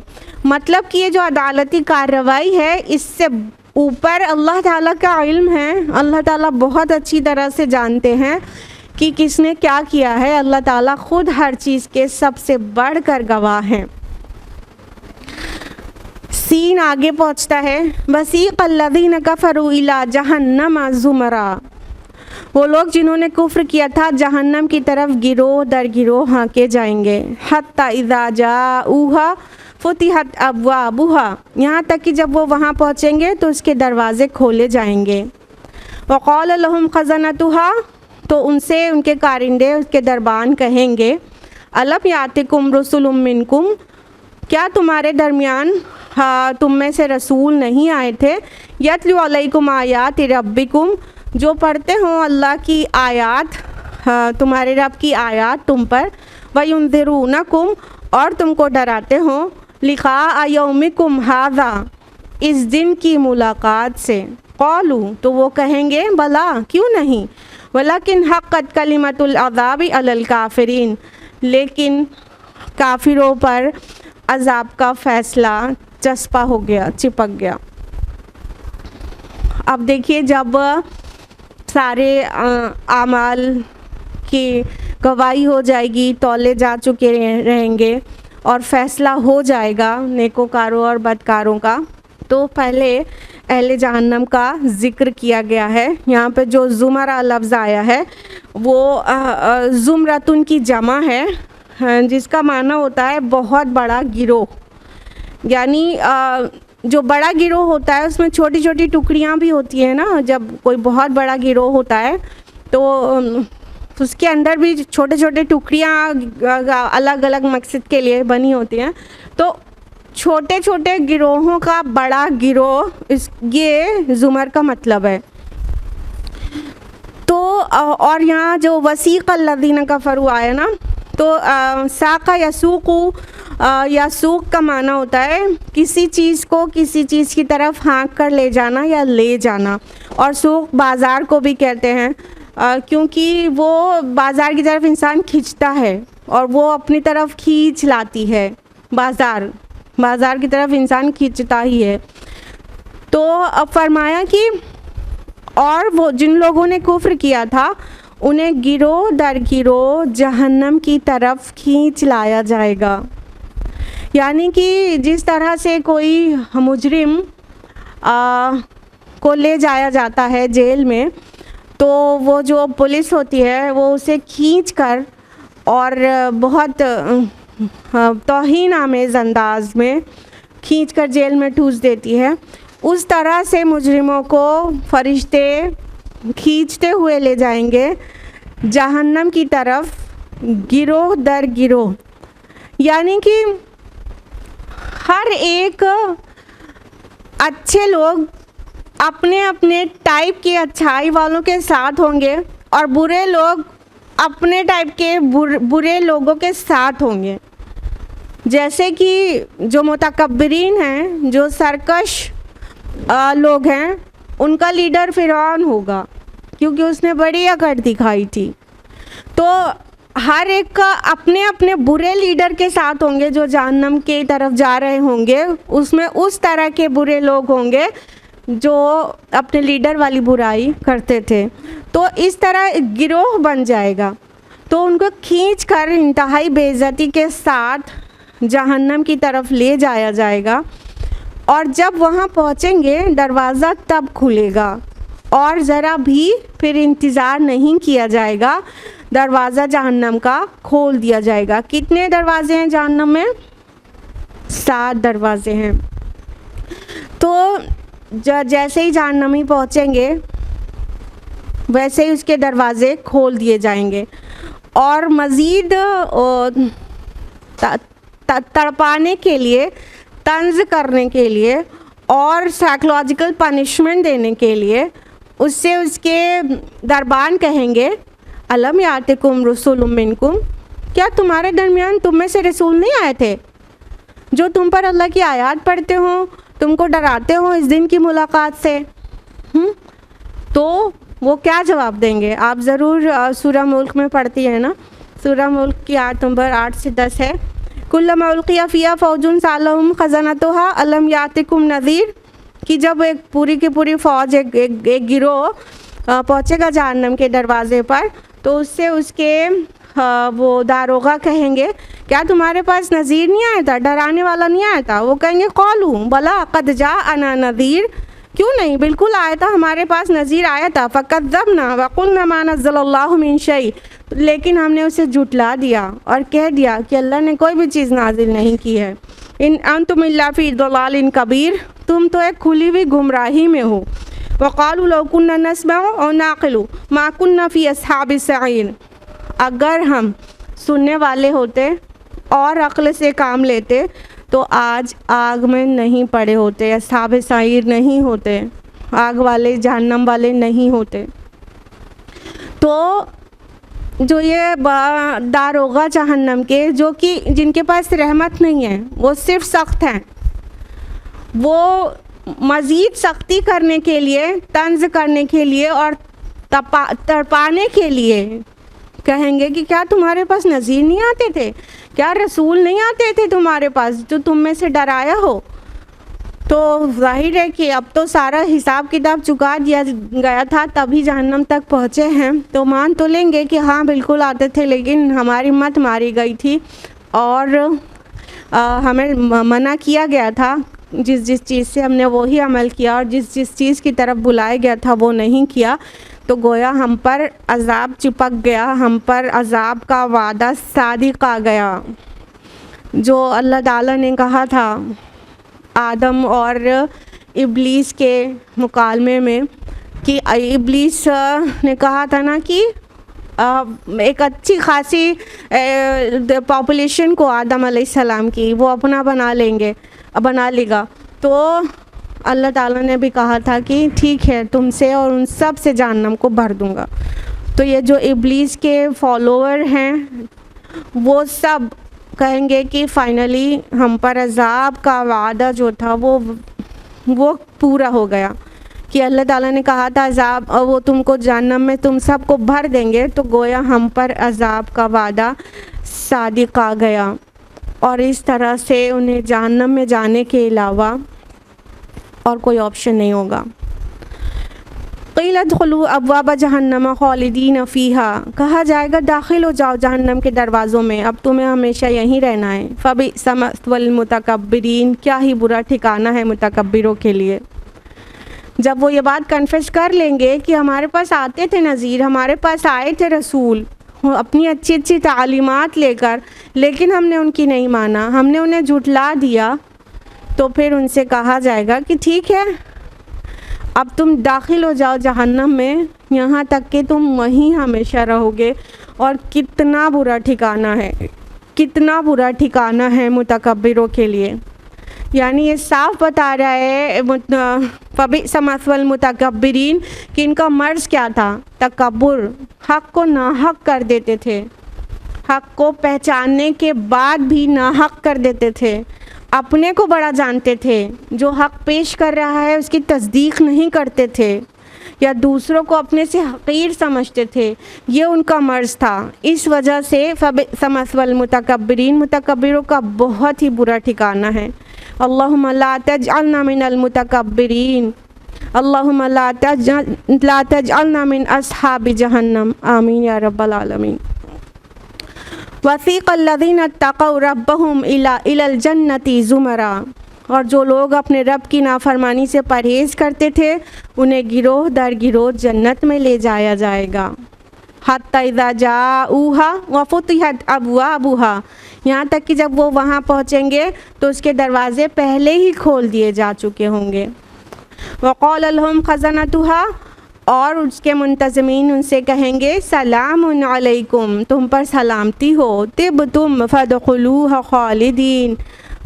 मतलब कि ये जो अदालती कार्रवाई है इससे ऊपर अल्लाह ताला का इल्म है। अल्लाह ताला बहुत अच्छी तरह से जानते हैं कि किसने क्या किया है। अल्लाह ताला ख़ुद हर चीज़ के सबसे बढ़कर गवाह हैं। सीन आगे पहुँचता है, वसीक़ल्लज़ीन कफ़रू इला जहन्नम ज़ुमरा, वो लोग जिन्होंने कुफ्र किया था जहन्नम की तरफ गिरोह दर गिरोह हाँके जाएंगे। हत्ता इज़ा जाऊहा फुतिहत अब्वाबुहा, यहाँ तक कि जब वो वहाँ पहुँचेंगे तो उसके दरवाज़े खोले जाएंगे। वक़ाल लहुम ख़ज़नतुहा, तो उनसे उनके कारिंदे, उसके दरबान कहेंगे, अलम यातिकुम रुसुलुम मिनकुम, क्या तुम्हारे दरमियान तुम में से रसूल नहीं आए थे, यतलु अलैकुम आयाति रब्बिकुम, जो पढ़ते हों अल्लाह की आयात, तुम्हारे रब की आयात तुम पर, वयुन्ज़िरूनकुम, और तुमको डराते हों, लिक़ा यौमिकुम हाज़ा, इस दिन की मुलाकात से। क़ालू, तो वो कहेंगे बला, क्यों नहीं, वलाकिन हक़्क़त कलिमतुल अज़ाबि अलल काफ़िरीन, लेकिन काफिरों पर अज़ाब का फ़ैसला चस्पा हो गया, चिपक गया। अब देखिए, जब सारे आमाल की गवाही हो जाएगी, तौले जा चुके रहेंगे और फ़ैसला हो जाएगा नेकोकारों और बदकारों का, तो पहले अहले जहन्नम का ज़िक्र किया गया है। यहाँ पे जो ज़ुमरा लफ्ज़ आया है वो ज़ुमरतुन की जमा है, जिसका माना होता है बहुत बड़ा गिरोह। यानी जो बड़ा गिरोह होता है उसमें छोटी छोटी टुकड़ियाँ भी होती हैं ना। जब कोई बहुत बड़ा गिरोह होता है तो उसके अंदर भी छोटे छोटे टुकड़ियाँ अलग अलग मकसद के लिए बनी होती हैं। तो छोटे छोटे गिरोहों का बड़ा गिरोह, ये ज़ुमर का मतलब है। तो और यहाँ जो वसीक़ल लज़ीना कफ़रू आया ना, तो साक़ा यसूक़ु, यसूक़ का माना होता है किसी चीज़ को किसी चीज़ की तरफ हाँक कर ले जाना या ले जाना। और सूक़ बाज़ार को भी कहते हैं, क्योंकि वो बाज़ार की तरफ इंसान खींचता है और वो अपनी तरफ खींच लाती है। बाज़ार की तरफ इंसान खींचता ही है। तो अब फरमाया कि और वो जिन लोगों ने कुफ्र किया था उन्हें गिरोह दर गिरोह जहन्नम की तरफ खींच लाया जाएगा। यानी कि जिस तरह से कोई मुजरिम को ले जाया जाता है जेल में, तो वो जो पुलिस होती है वो उसे खींच कर और बहुत तौहीन आमेज़ अंदाज में खींच कर जेल में ठूस देती है, उस तरह से मुजरिमों को फरिश्ते खींचते हुए ले जाएंगे जहन्नम की तरफ गिरोह दर गिरोह। यानी कि हर एक अच्छे लोग अपने अपने टाइप के अच्छाई वालों के साथ होंगे और बुरे लोग अपने टाइप के बुरे लोगों के साथ होंगे। जैसे कि जो मुतकब्बिरीन हैं, जो सरकश लोग हैं, उनका लीडर फ़िरौन होगा क्योंकि उसने बड़ी अकड़ दिखाई थी। तो हर एक का अपने अपने बुरे लीडर के साथ होंगे जो जहन्नम की तरफ जा रहे होंगे। उसमें उस तरह के बुरे लोग होंगे जो अपने लीडर वाली बुराई करते थे। तो इस तरह गिरोह बन जाएगा। तो उनको खींच कर इंतहाई बेइज्जती के साथ जहन्नम की तरफ ले जाया जाएगा। और जब वहाँ पहुँचेंगे दरवाज़ा तब खुलेगा और ज़रा भी फिर इंतज़ार नहीं किया जाएगा, दरवाज़ा जहन्नम का खोल दिया जाएगा। कितने दरवाज़े हैं जहन्नम में? 7 दरवाज़े हैं। तो जैसे ही जहन्नमी पहुँचेंगे वैसे ही उसके दरवाज़े खोल दिए जाएंगे और मज़ीद तड़पाने के लिए, तंज करने के लिए और साइकोलॉजिकल पनिशमेंट देने के लिए उससे उसके दरबान कहेंगे, अलम यातिकुम रसूलुम मिनकुम, क्या तुम्हारे दरमियान तुम में से रसूल नहीं आए थे जो तुम पर अल्लाह की आयत पढ़ते हो, तुमको डराते हो इस दिन की मुलाकात से? तो वो क्या जवाब देंगे? आप ज़रूर सूरह मुल्क में पढ़ती हैं ना। सूरह मुल्क की आयत नंबर 8 से 10 है, कुल्लमा उल्क़िया फ़िहा फ़ौजुन सालहुम ख़ज़नतुहा अलम यातिकुम नज़ीर, कि जब एक पूरी की पूरी फ़ौज, एक गिरोह पहुँचेगा जहन्नम के दरवाज़े पर, तो उससे उसके वो दारोगा कहेंगे, क्या तुम्हारे पास नज़ीर नहीं आया था, डराने वाला नहीं आया था? वो कहेंगे क़ालू बला क़द जाअना नज़ीर, क्यों नहीं, बिल्कुल आया था, हमारे पास नज़ीर आया था। फ़कज़्ज़बना व क़ुलना मा नज़्ज़लल्लाहु मिन शै, लेकिन हमने उसे झुटला दिया और कह दिया कि अल्लाह ने कोई भी चीज़ नाजिल नहीं की है। इन अंतुम इल्ला फ़ी दलालिन कबीर, तुम तो एक खुली हुई गुमराही में हो। वक़ालू लौ कुन्ना नस्मअु औ नाक़िलु मा कुन्ना फ़ी अस्हाबिस सईर, अगर हम सुनने वाले होते और अक्ल से काम लेते तो आज आग में नहीं पड़े होते, अस्हाब सईर नहीं होते, आग वाले जहन्नम वाले नहीं होते। तो जो ये दारोगा जहन्नम के, जो कि जिनके पास रहमत नहीं है, वो सिर्फ सख्त हैं, वो मज़ीद सख्ती करने के लिए, तंज करने के लिए और तड़पाने के लिए कहेंगे कि क्या तुम्हारे पास नज़ीर नहीं आते थे, क्या रसूल नहीं आते थे तुम्हारे पास जो तुम में से डराया हो। तो जाहिर है कि अब तो सारा हिसाब किताब चुका दिया गया था, तभी जहन्नम तक पहुँचे हैं, तो मान तो लेंगे कि हाँ बिल्कुल आते थे, लेकिन हमारी हिम्मत मारी गई थी और हमें मना किया गया था। जिस चीज़ से हमने वही अमल किया और जिस चीज़ की तरफ बुलाया गया था वो नहीं किया, तो गोया हम पर अज़ाब चिपक गया, हम पर अज़ाब का वादा सादिक़ आ गया। जो अल्लाह ताला ने कहा था आदम और इब्लीस के मुकालमे में कि इब्लीस ने कहा था ना कि एक अच्छी खासी पॉपुलेशन को आदम अलैहिस्सलाम की वो अपना बना लेगा। तो अल्लाह ताला ने भी कहा था कि ठीक है, तुमसे और उन सब से जहन्नम को भर दूँगा। तो ये जो इब्लीस के फॉलोअर हैं वो सब कहेंगे कि फ़ाइनली हम पर अज़ाब का वादा जो था वो पूरा हो गया, कि अल्लाह ताला ने कहा था अज़ाब वो तुमको जहन्नम में तुम सबको भर देंगे, तो गोया हम पर अज़ाब का वादा सादिक़ आ गया और इस तरह से उन्हें जहन्नम में जाने के अलावा और कोई ऑप्शन नहीं होगा। क़ील उदख़ुलू अब्वाब जहन्नम ख़ालिदीन फ़ीहा, कहा जाएगा दाखिल हो जाओ जहन्नम के दरवाज़ों में, अब तुम्हें हमेशा यहीं रहना है। फ़बिअस मस्वल मुतकब्बिरीन, क्या ही बुरा ठिकाना है मुतकब्बिरों के लिए। जब वो ये बात कन्फेस कर लेंगे कि हमारे पास आते थे नज़ीर, हमारे पास आए थे रसूल अपनी अच्छी अच्छी तालीमात लेकर, लेकिन हमने उनकी नहीं माना, हमने उन्हें झुठला दिया, तो फिर उनसे कहा जाएगा कि ठीक है अब तुम दाखिल हो जाओ जहन्नम में, यहाँ तक कि तुम वहीं हमेशा रहोगे। और कितना बुरा ठिकाना है, कितना बुरा ठिकाना है मुतकब्बिरों के लिए। यानी ये साफ बता रहा है फ़बिअस मस्वल मुतकब्बिरीन कि इनका मर्ज़ क्या था, तकब्बुर, हक़ को नाहक़ कर देते थे, हक़ को पहचानने के बाद भी नाहक़ कर देते थे, अपने को बड़ा जानते थे, जो हक़ पेश कर रहा है उसकी तस्दीक नहीं करते थे, या दूसरों को अपने से हक़ीर समझते थे, ये उनका मर्ज़ था। इस वजह से फ़बिअस मस्वल मुतकब्बिरीन, मुतकब्बिरों का बहुत ही बुरा ठिकाना है। अल्लाहुम्मा ला तजअलना मिनल मुतकब्बिरीन, अल्लाहुम्मा ला तजअलना मिन अस्हाबि जहन्नम, आमीन या रब्बल आलमीन। वसीक़ल्लज़ीना इत्तक़ौ रब्बहुम इलल जन्नति ज़ुमरा, और जो लोग अपने रब की नाफरमानी से परहेज़ करते थे उन्हें गिरोह दर गिरोह जन्नत में ले जाया जाएगा। हत्ता इज़ा जाऊहा व फुतिहत अबवाबुहा, यहाँ तक कि जब वो वहाँ पहुँचेंगे तो उसके दरवाज़े पहले ही खोल दिए जा चुके होंगे। वक़ाल लहुम ख़ज़नतुहा, और उसके मुंतज़मीन उनसे कहेंगे सलामुन अलैकुम, तुम पर सलामती हो, तिबतुम फ़दख़ुलूहा ख़ालिदीन,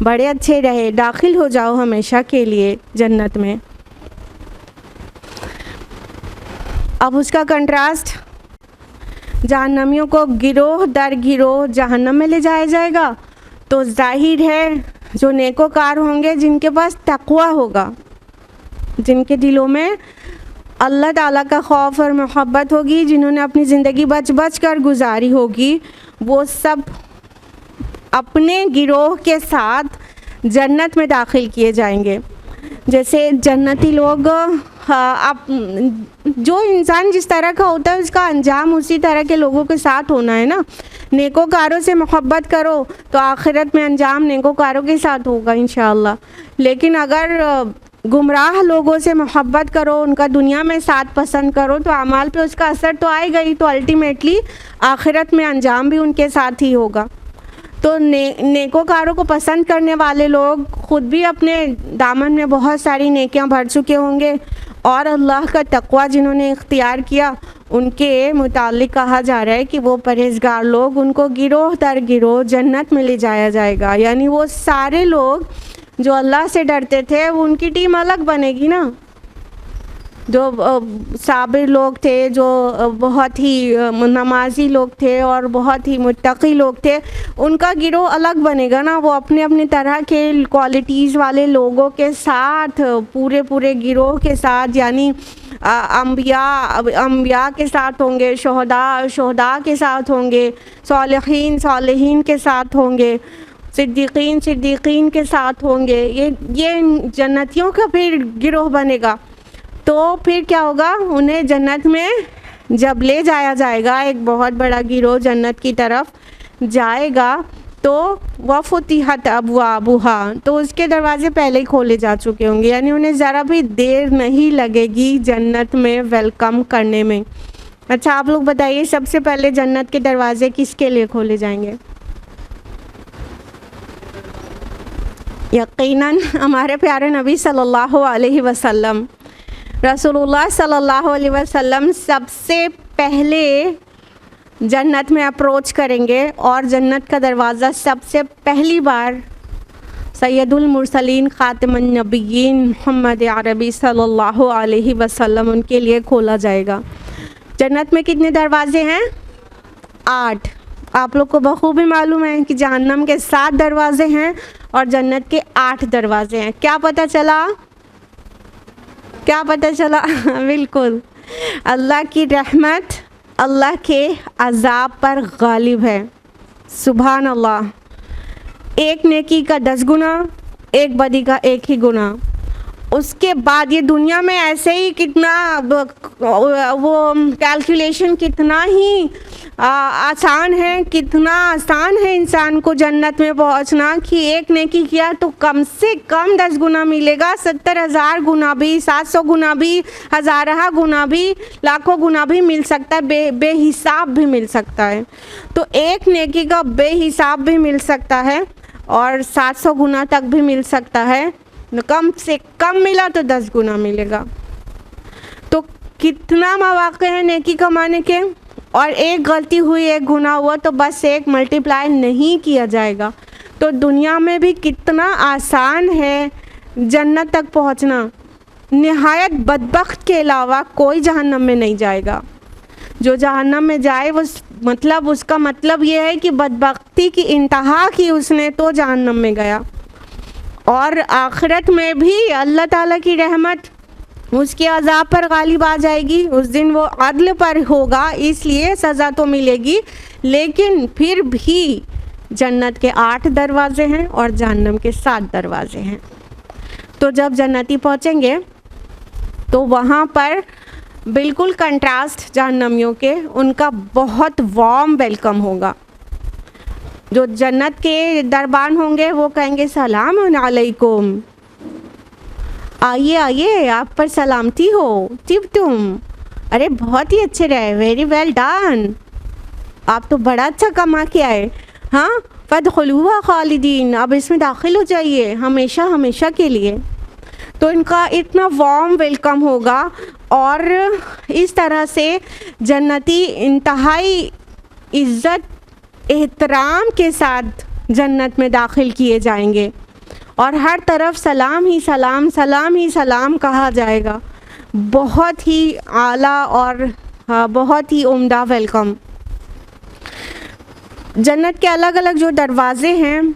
बड़े अच्छे रहे, दाखिल हो जाओ हमेशा के लिए जन्नत में। अब उसका कंट्रास्ट, जहन्नमियों को गिरोह दर गिरोह जहन्नम में ले जाया जाएगा, तो जाहिर है जो नेकोकार होंगे, जिनके पास तक़वा होगा, जिनके दिलों में अल्लाह ताला का खौफ और मोहब्बत होगी, जिन्होंने अपनी ज़िंदगी बच बच कर गुजारी होगी, वो सब अपने गिरोह के साथ जन्नत में दाखिल किए जाएंगे। जैसे जन्नती लोग, आप जो इंसान जिस तरह का होता है उसका अंजाम उसी तरह के लोगों के साथ होना है ना। नेकोकारों से मोहब्बत करो तो आखिरत में अंजाम नेकोकारों के साथ होगा इंशाअल्लाह। लेकिन अगर गुमराह लोगों से मोहब्बत करो, उनका दुनिया में साथ पसंद करो, तो अमाल पे उसका असर तो आएगा ही, तो अल्टीमेटली आखिरत में अंजाम भी उनके साथ ही होगा। तो नेकोकारों को पसंद करने वाले लोग ख़ुद भी अपने दामन में बहुत सारी नेकियां भर चुके होंगे, और अल्लाह का तक़वा जिन्होंने इख्तियार किया उनके मुतालिक कहा जा रहा है कि वो परहेज़गार लोग, उनको गिरोह दर गिरोह जन्नत में ले जाया जाएगा। यानी वो सारे लोग जो अल्लाह से डरते थे, वो उनकी टीम अलग बनेगी ना, जो साबिर लोग थे, जो बहुत ही नमाजी लोग थे और बहुत ही मुत्तकी लोग थे, उनका गिरोह अलग बनेगा ना। वो अपने अपने तरह के क्वालिटीज़ वाले लोगों के साथ, पूरे पूरे गिरोह के साथ, यानी अम्बिया के साथ होंगे, शोहदा के साथ होंगे, सालिहीन के साथ होंगे, सिद्दीकीन के साथ होंगे। ये जन्नतियों का फिर गिरोह बनेगा। तो फिर क्या होगा, उन्हें जन्नत में जब ले जाया जाएगा, एक बहुत बड़ा गिरोह जन्नत की तरफ जाएगा, तो वफ़ुतिहत अबवाबुहा, तो उसके दरवाज़े पहले ही खोले जा चुके होंगे, यानी उन्हें ज़रा भी देर नहीं लगेगी जन्नत में वेलकम करने में। अच्छा, आप लोग बताइए, सबसे पहले जन्नत के दरवाज़े किसके लिए खोले जाएंगे? यकीनन हमारे प्यारे नबी सल्लल्लाहु अलैहि वसल्लम, रसूलुल्लाह सल्लल्लाहु अलैहि वसल्लम सबसे पहले जन्नत में अप्रोच करेंगे और जन्नत का दरवाज़ा सबसे पहली बार सैयदुल मुरसलीन ख़ातिमुन नबिय्यीन मोहम्मद अरबी सल्लल्लाहु अलैहि वसल्लम उनके लिए खोला जाएगा। जन्नत में कितने दरवाज़े हैं? 8। आप लोग को बखूबी मालूम है कि जहन्नम के 7 दरवाज़े हैं और जन्नत के 8 दरवाज़े हैं। क्या पता चला? क्या पता चला? बिल्कुल, अल्लाह की रहमत अल्लाह के अज़ाब पर गालिब है। सुभान अल्लाह। एक नेकी का 10 गुना, एक बदी का 1 ही गुना। उसके बाद ये दुनिया में ऐसे ही कितना वो कैलकुलेशन कितना ही आसान है, कितना आसान है इंसान को जन्नत में पहुंचना कि एक नेकी किया तो कम से कम 10 गुना मिलेगा, 70,000 गुना भी, 700 गुना भी, हज़ारा गुना भी, लाखों गुना भी मिल सकता है, बेहिसाब भी मिल सकता है। तो एक नेकी का बेहिसाब भी मिल सकता है और 700 गुना तक भी मिल सकता है। कम से कम मिला तो 10 गुना मिलेगा। तो कितना मौक़े हैं नेकी कमाने के, और एक गलती हुई, एक गुनाह हुआ तो बस एक मल्टीप्लाई नहीं किया जाएगा। तो दुनिया में भी कितना आसान है जन्नत तक पहुंचना। निहायत बदबख्त के अलावा कोई जहन्नम में नहीं जाएगा। जो जहन्नम में जाए वो मतलब उसका मतलब ये है कि बदबख्ती की इंतहा की उसने, तो जहन्नम में गया। और आखिरत में भी अल्लाह ताला की रहमत उसके अज़ाब पर गालिब आ जाएगी। उस दिन वो अदल पर होगा, इसलिए सज़ा तो मिलेगी, लेकिन फिर भी जन्नत के 8 दरवाज़े हैं और जहन्नम के 7 दरवाज़े हैं। तो जब जन्नती पहुँचेंगे तो वहाँ पर बिल्कुल कंट्रास्ट जहन्नमियों के, उनका बहुत वार्म वेलकम होगा। जो जन्नत के दरबान होंगे वो कहेंगे सलाम अलैकुम, आइए आइए, आप पर सलामती हो, तुम अरे बहुत ही अच्छे रहे, वेरी वेल डन, आप तो बड़ा अच्छा कमा के आए। हाँ, फदखुलूहा खालिदीन, अब इसमें दाखिल हो जाइए हमेशा हमेशा के लिए। तो इनका इतना वार्म वेलकम होगा और इस तरह से जन्नती इंतहाई इज़्ज़त एहतराम के साथ जन्नत में दाखिल किए जाएंगे और हर तरफ सलाम ही सलाम, सलाम ही सलाम कहा जाएगा। बहुत ही आला और बहुत ही उम्दा वेलकम। जन्नत के अलग अलग जो दरवाज़े हैं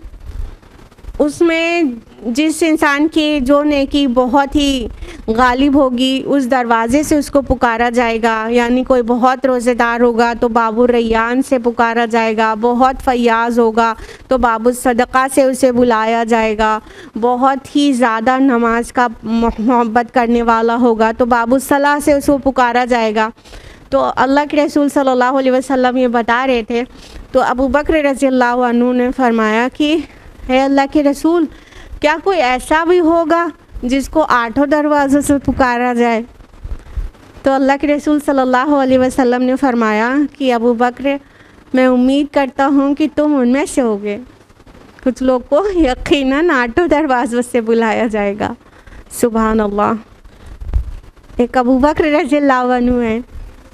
उसमें जिस इंसान की जो नेकी बहुत ही गालिब होगी उस दरवाज़े से उसको पुकारा जाएगा। यानी कोई बहुत रोज़ेदार होगा तो बाबू रैयान से पुकारा जाएगा, बहुत फ़याज़ होगा तो बाबू सदक़ा से उसे बुलाया जाएगा, बहुत ही ज़्यादा नमाज का मोहब्बत करने वाला होगा तो बाबू सलाह से उसको पुकारा जाएगा। तो अल्लाह के रसूल सल्लल्लाहु अलैहि वसल्लम ये बता रहे थे, तो अबू बकर रज़ियल्लाहु अन्हु ने फरमाया कि है अल्लाह के रसूल, क्या कोई ऐसा भी होगा जिसको 8 दरवाज़ों से पुकारा जाए? तो अल्लाह के रसूल सल्लल्लाहु अलैहि वसल्लम ने फरमाया कि अबू बकर, मैं उम्मीद करता हूँ कि तुम उनमें से होगे। कुछ लोग को यकीनन 8 दरवाज़ों से बुलाया जाएगा। सुभान अल्लाह। एक अबू बकर रज़ियल्लाहु अन्हु है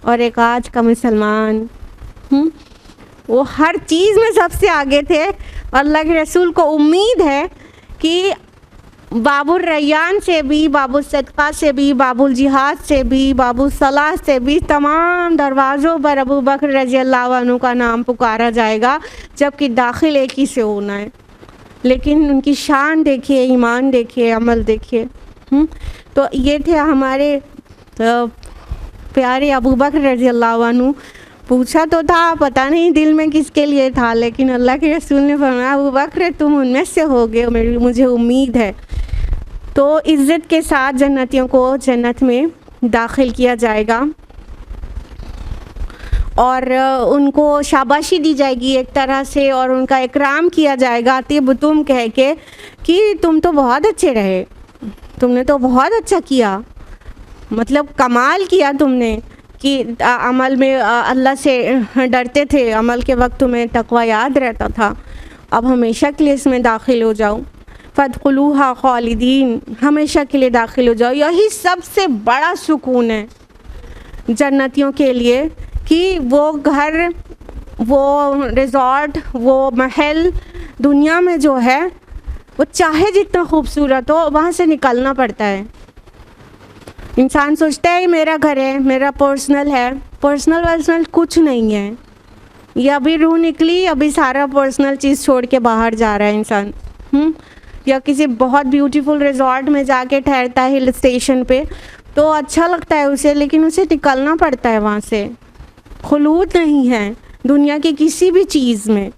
और एक आज का मुसलमान, वो हर चीज़ में सबसे आगे थे। अल्लाह के रसूल को उम्मीद है कि बाबुल रैयान से भी, बाबुल सदका से भी, बाबुल जिहाद से भी, बाबुल सलाह से भी तमाम दरवाज़ों पर अबू बकर रज़ी अल्लाह अन्हु का नाम पुकारा जाएगा, जबकि दाखिल एक ही से होना है। लेकिन उनकी शान देखिए, ईमान देखिए, अमल देखिए। तो ये थे हमारे प्यारे अबू बकर रज़ी अल्लाह अन्हु। पूछा तो था, पता नहीं दिल में किसके लिए था, लेकिन अल्लाह के रसूल ने फरमाया अबू बकर तुम उनमें से होगे, मुझे उम्मीद है। तो इज़्ज़त के साथ जन्नतियों को जन्नत में दाखिल किया जाएगा और उनको शाबाशी दी जाएगी एक तरह से, और उनका इकराम किया जाएगा तिब तुम कह के कि तुम तो बहुत अच्छे रहे, तुमने तो बहुत अच्छा किया, मतलब कमाल किया तुमने कि अमल में अल्लाह से डरते थे, अमल के वक्त तुम्हें तकवा याद रहता था, अब हमेशा के लिए इसमें दाखिल हो जाओ। फदखुलूहा खालिदीन, हमेशा के लिए दाखिल हो जाओ। यही सबसे बड़ा सुकून है जन्नतियों के लिए कि वो घर, वो रिज़ॉर्ट, वो महल दुनिया में जो है वो चाहे जितना खूबसूरत हो, वहाँ से निकलना पड़ता है। इंसान सोचता है मेरा घर है, मेरा पर्सनल है, पर्सनल कुछ नहीं है। ये अभी रूह निकली, अभी सारा पर्सनल चीज़ छोड़ के बाहर जा रहा है इंसान। या किसी बहुत ब्यूटीफुल रिजॉर्ट में जाके ठहरता है हिल स्टेशन पे, तो अच्छा लगता है उसे, लेकिन उसे निकलना पड़ता है वहाँ से। खुलूद नहीं है दुनिया की किसी भी चीज़ में।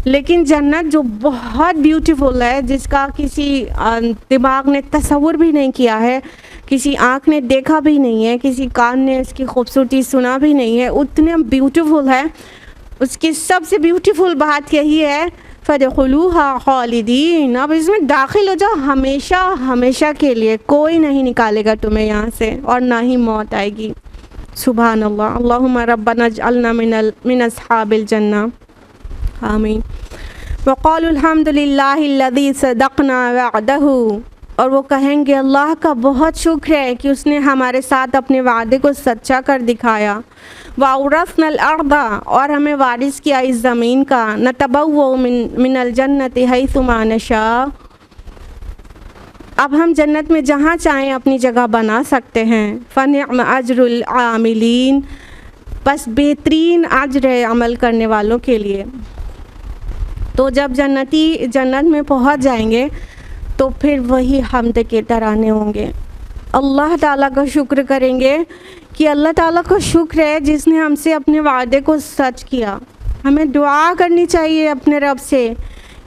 लेकिन जन्नत जो बहुत ब्यूटीफुल है, जिसका किसी दिमाग ने तसव्वुर भी नहीं किया है, किसी आँख ने देखा भी नहीं है, किसी कान ने इसकी खूबसूरती सुना भी नहीं है, उतने ब्यूटीफुल है। उसकी सबसे ब्यूटीफुल बात यही है फदखुलूहा खालिदीन, अब इसमें दाखिल हो जाओ हमेशा, हमेशा के लिए। कोई नहीं निकालेगा तुम्हें यहाँ से, और ना ही मौत आएगी। सुभान अल्लाह। अल्लाहुम्मा रब्बना जअलना मिन अस्हाबिल जन्ना, आमीन। वक़ालुल हम्दुलिल्लाहिल्लज़ी सदक़ना वअदहू, और वो कहेंगे अल्लाह का बहुत शुक्र है कि उसने हमारे साथ अपने वादे को सच्चा कर दिखाया। वअौरसनल अर्दा, और हमें वारिस किया इस ज़मीन का। नतबव्वउ मिनल जन्नति हैसु मा नशा, अब हम जन्नत में जहाँ चाहें अपनी जगह बना सकते हैं। फ़निअम अज्रुल आमिलीन, बस बेहतरीन अज्र है अमल करने वालों के लिए। तो जब जन्नती जन्नत में पहुँच जाएंगे तो फिर वही हम्द के तराने होंगे, अल्लाह ताला का शुक्र करेंगे कि अल्लाह ताला को शुक्र है जिसने हमसे अपने वादे को सच किया। हमें दुआ करनी चाहिए अपने रब से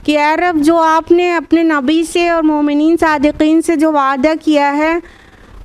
कि ऐ रब, जो आपने अपने नबी से और मोमिनीन सादिकीन से जो वादा किया है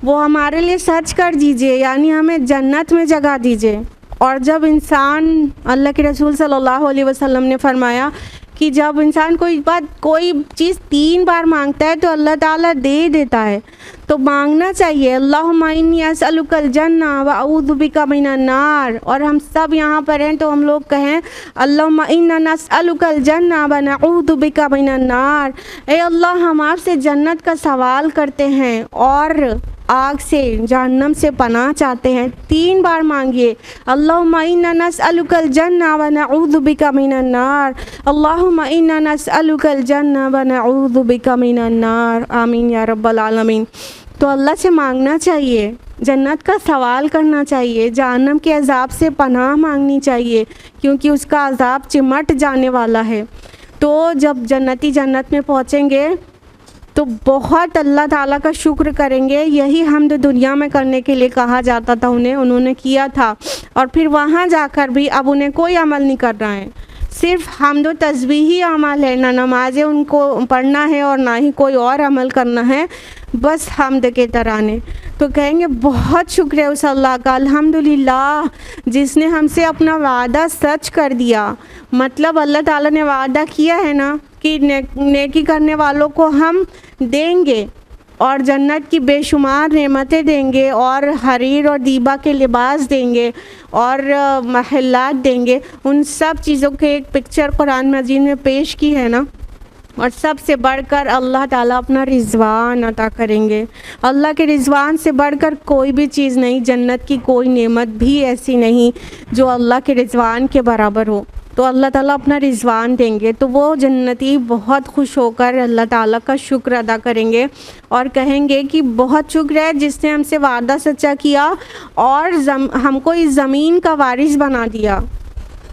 वो हमारे लिए सच कर दीजिए, यानी हमें जन्नत में जगह दीजिए। और जब इंसान, अल्लाह के रसूल सल्लल्लाहु अलैहि वसल्लम ने फरमाया कि जब इंसान कोई चीज़ 3 बार मांगता है तो अल्लाह ताला दे देता है, तो मांगना चाहिए अल्लाहुम्मा इन्नी अस्अलुकल जन्ना व अऊज़ु बिका मिनन नार। और हम सब यहाँ पर हैं तो हम लोग कहें अल्लाहुम्मा इन्ना नस्अलुकल जन्ना व नऊज़ु बिका मिनन नार, ए अल्लाह हम आपसे जन्नत का सवाल करते हैं और आग से, जहन्नम से पनाह चाहते हैं। 3 बार मांगिए, अल्लाहुम्मा इन्ना नस्अलुकल जन्ना व नऊज़ु बिका मिनन नार, अल्लाहुम्मा इन्ना नस्अलुकल जन्ना व नऊज़ु बिका मिनन नार, आमीन या रब्बल आलमीन। तो अल्लाह से मांगना चाहिए, जन्नत का सवाल करना चाहिए, जहन्नम के अज़ाब से पनाह मांगनी चाहिए, क्योंकि उसका अज़ाब चिमट जाने वाला है। तो जब जन्नती जन्नत में पहुँचेंगे तो बहुत अल्लाह ताला का शुक्र करेंगे। यही हम्द दुनिया में करने के लिए कहा जाता था उन्होंने किया था, और फिर वहाँ जाकर भी अब उन्हें कोई अमल नहीं करना है, सिर्फ हम्द व तस्बीह ही अमल है। ना नमाज़ें उनको पढ़ना है और ना ही कोई और अमल करना है, बस हम्द के तराने। तो कहेंगे बहुत शुक्र है उस अल्लाह का, अल्हम्दुलिल्लाह जिसने हमसे अपना वादा सच कर दिया। मतलब अल्लाह ताला ने वादा किया है ना कि नेकी करने वालों को हम देंगे और जन्नत की बेशुमार नेमतें देंगे, और हरीर और दीबा के लिबास देंगे, और महल्लात देंगे। उन सब चीज़ों के एक पिक्चर कुरान मजीद में पेश की है ना। और सबसे बढ़कर अल्लाह ताला अपना रिज़वान अता करेंगे। अल्लाह के रिज़वान से बढ़कर कोई भी चीज़ नहीं, जन्नत की कोई नेमत भी ऐसी नहीं जो अल्लाह के रिज़वान के बराबर हो। तो अल्लाह ताला अपना रिज़वान देंगे। तो वो जन्नती बहुत खुश होकर अल्लाह ताला का शुक्र अदा करेंगे और कहेंगे कि बहुत शुक्र है जिसने हमसे वादा सच्चा किया और हमको इस ज़मीन का वारिस बना दिया।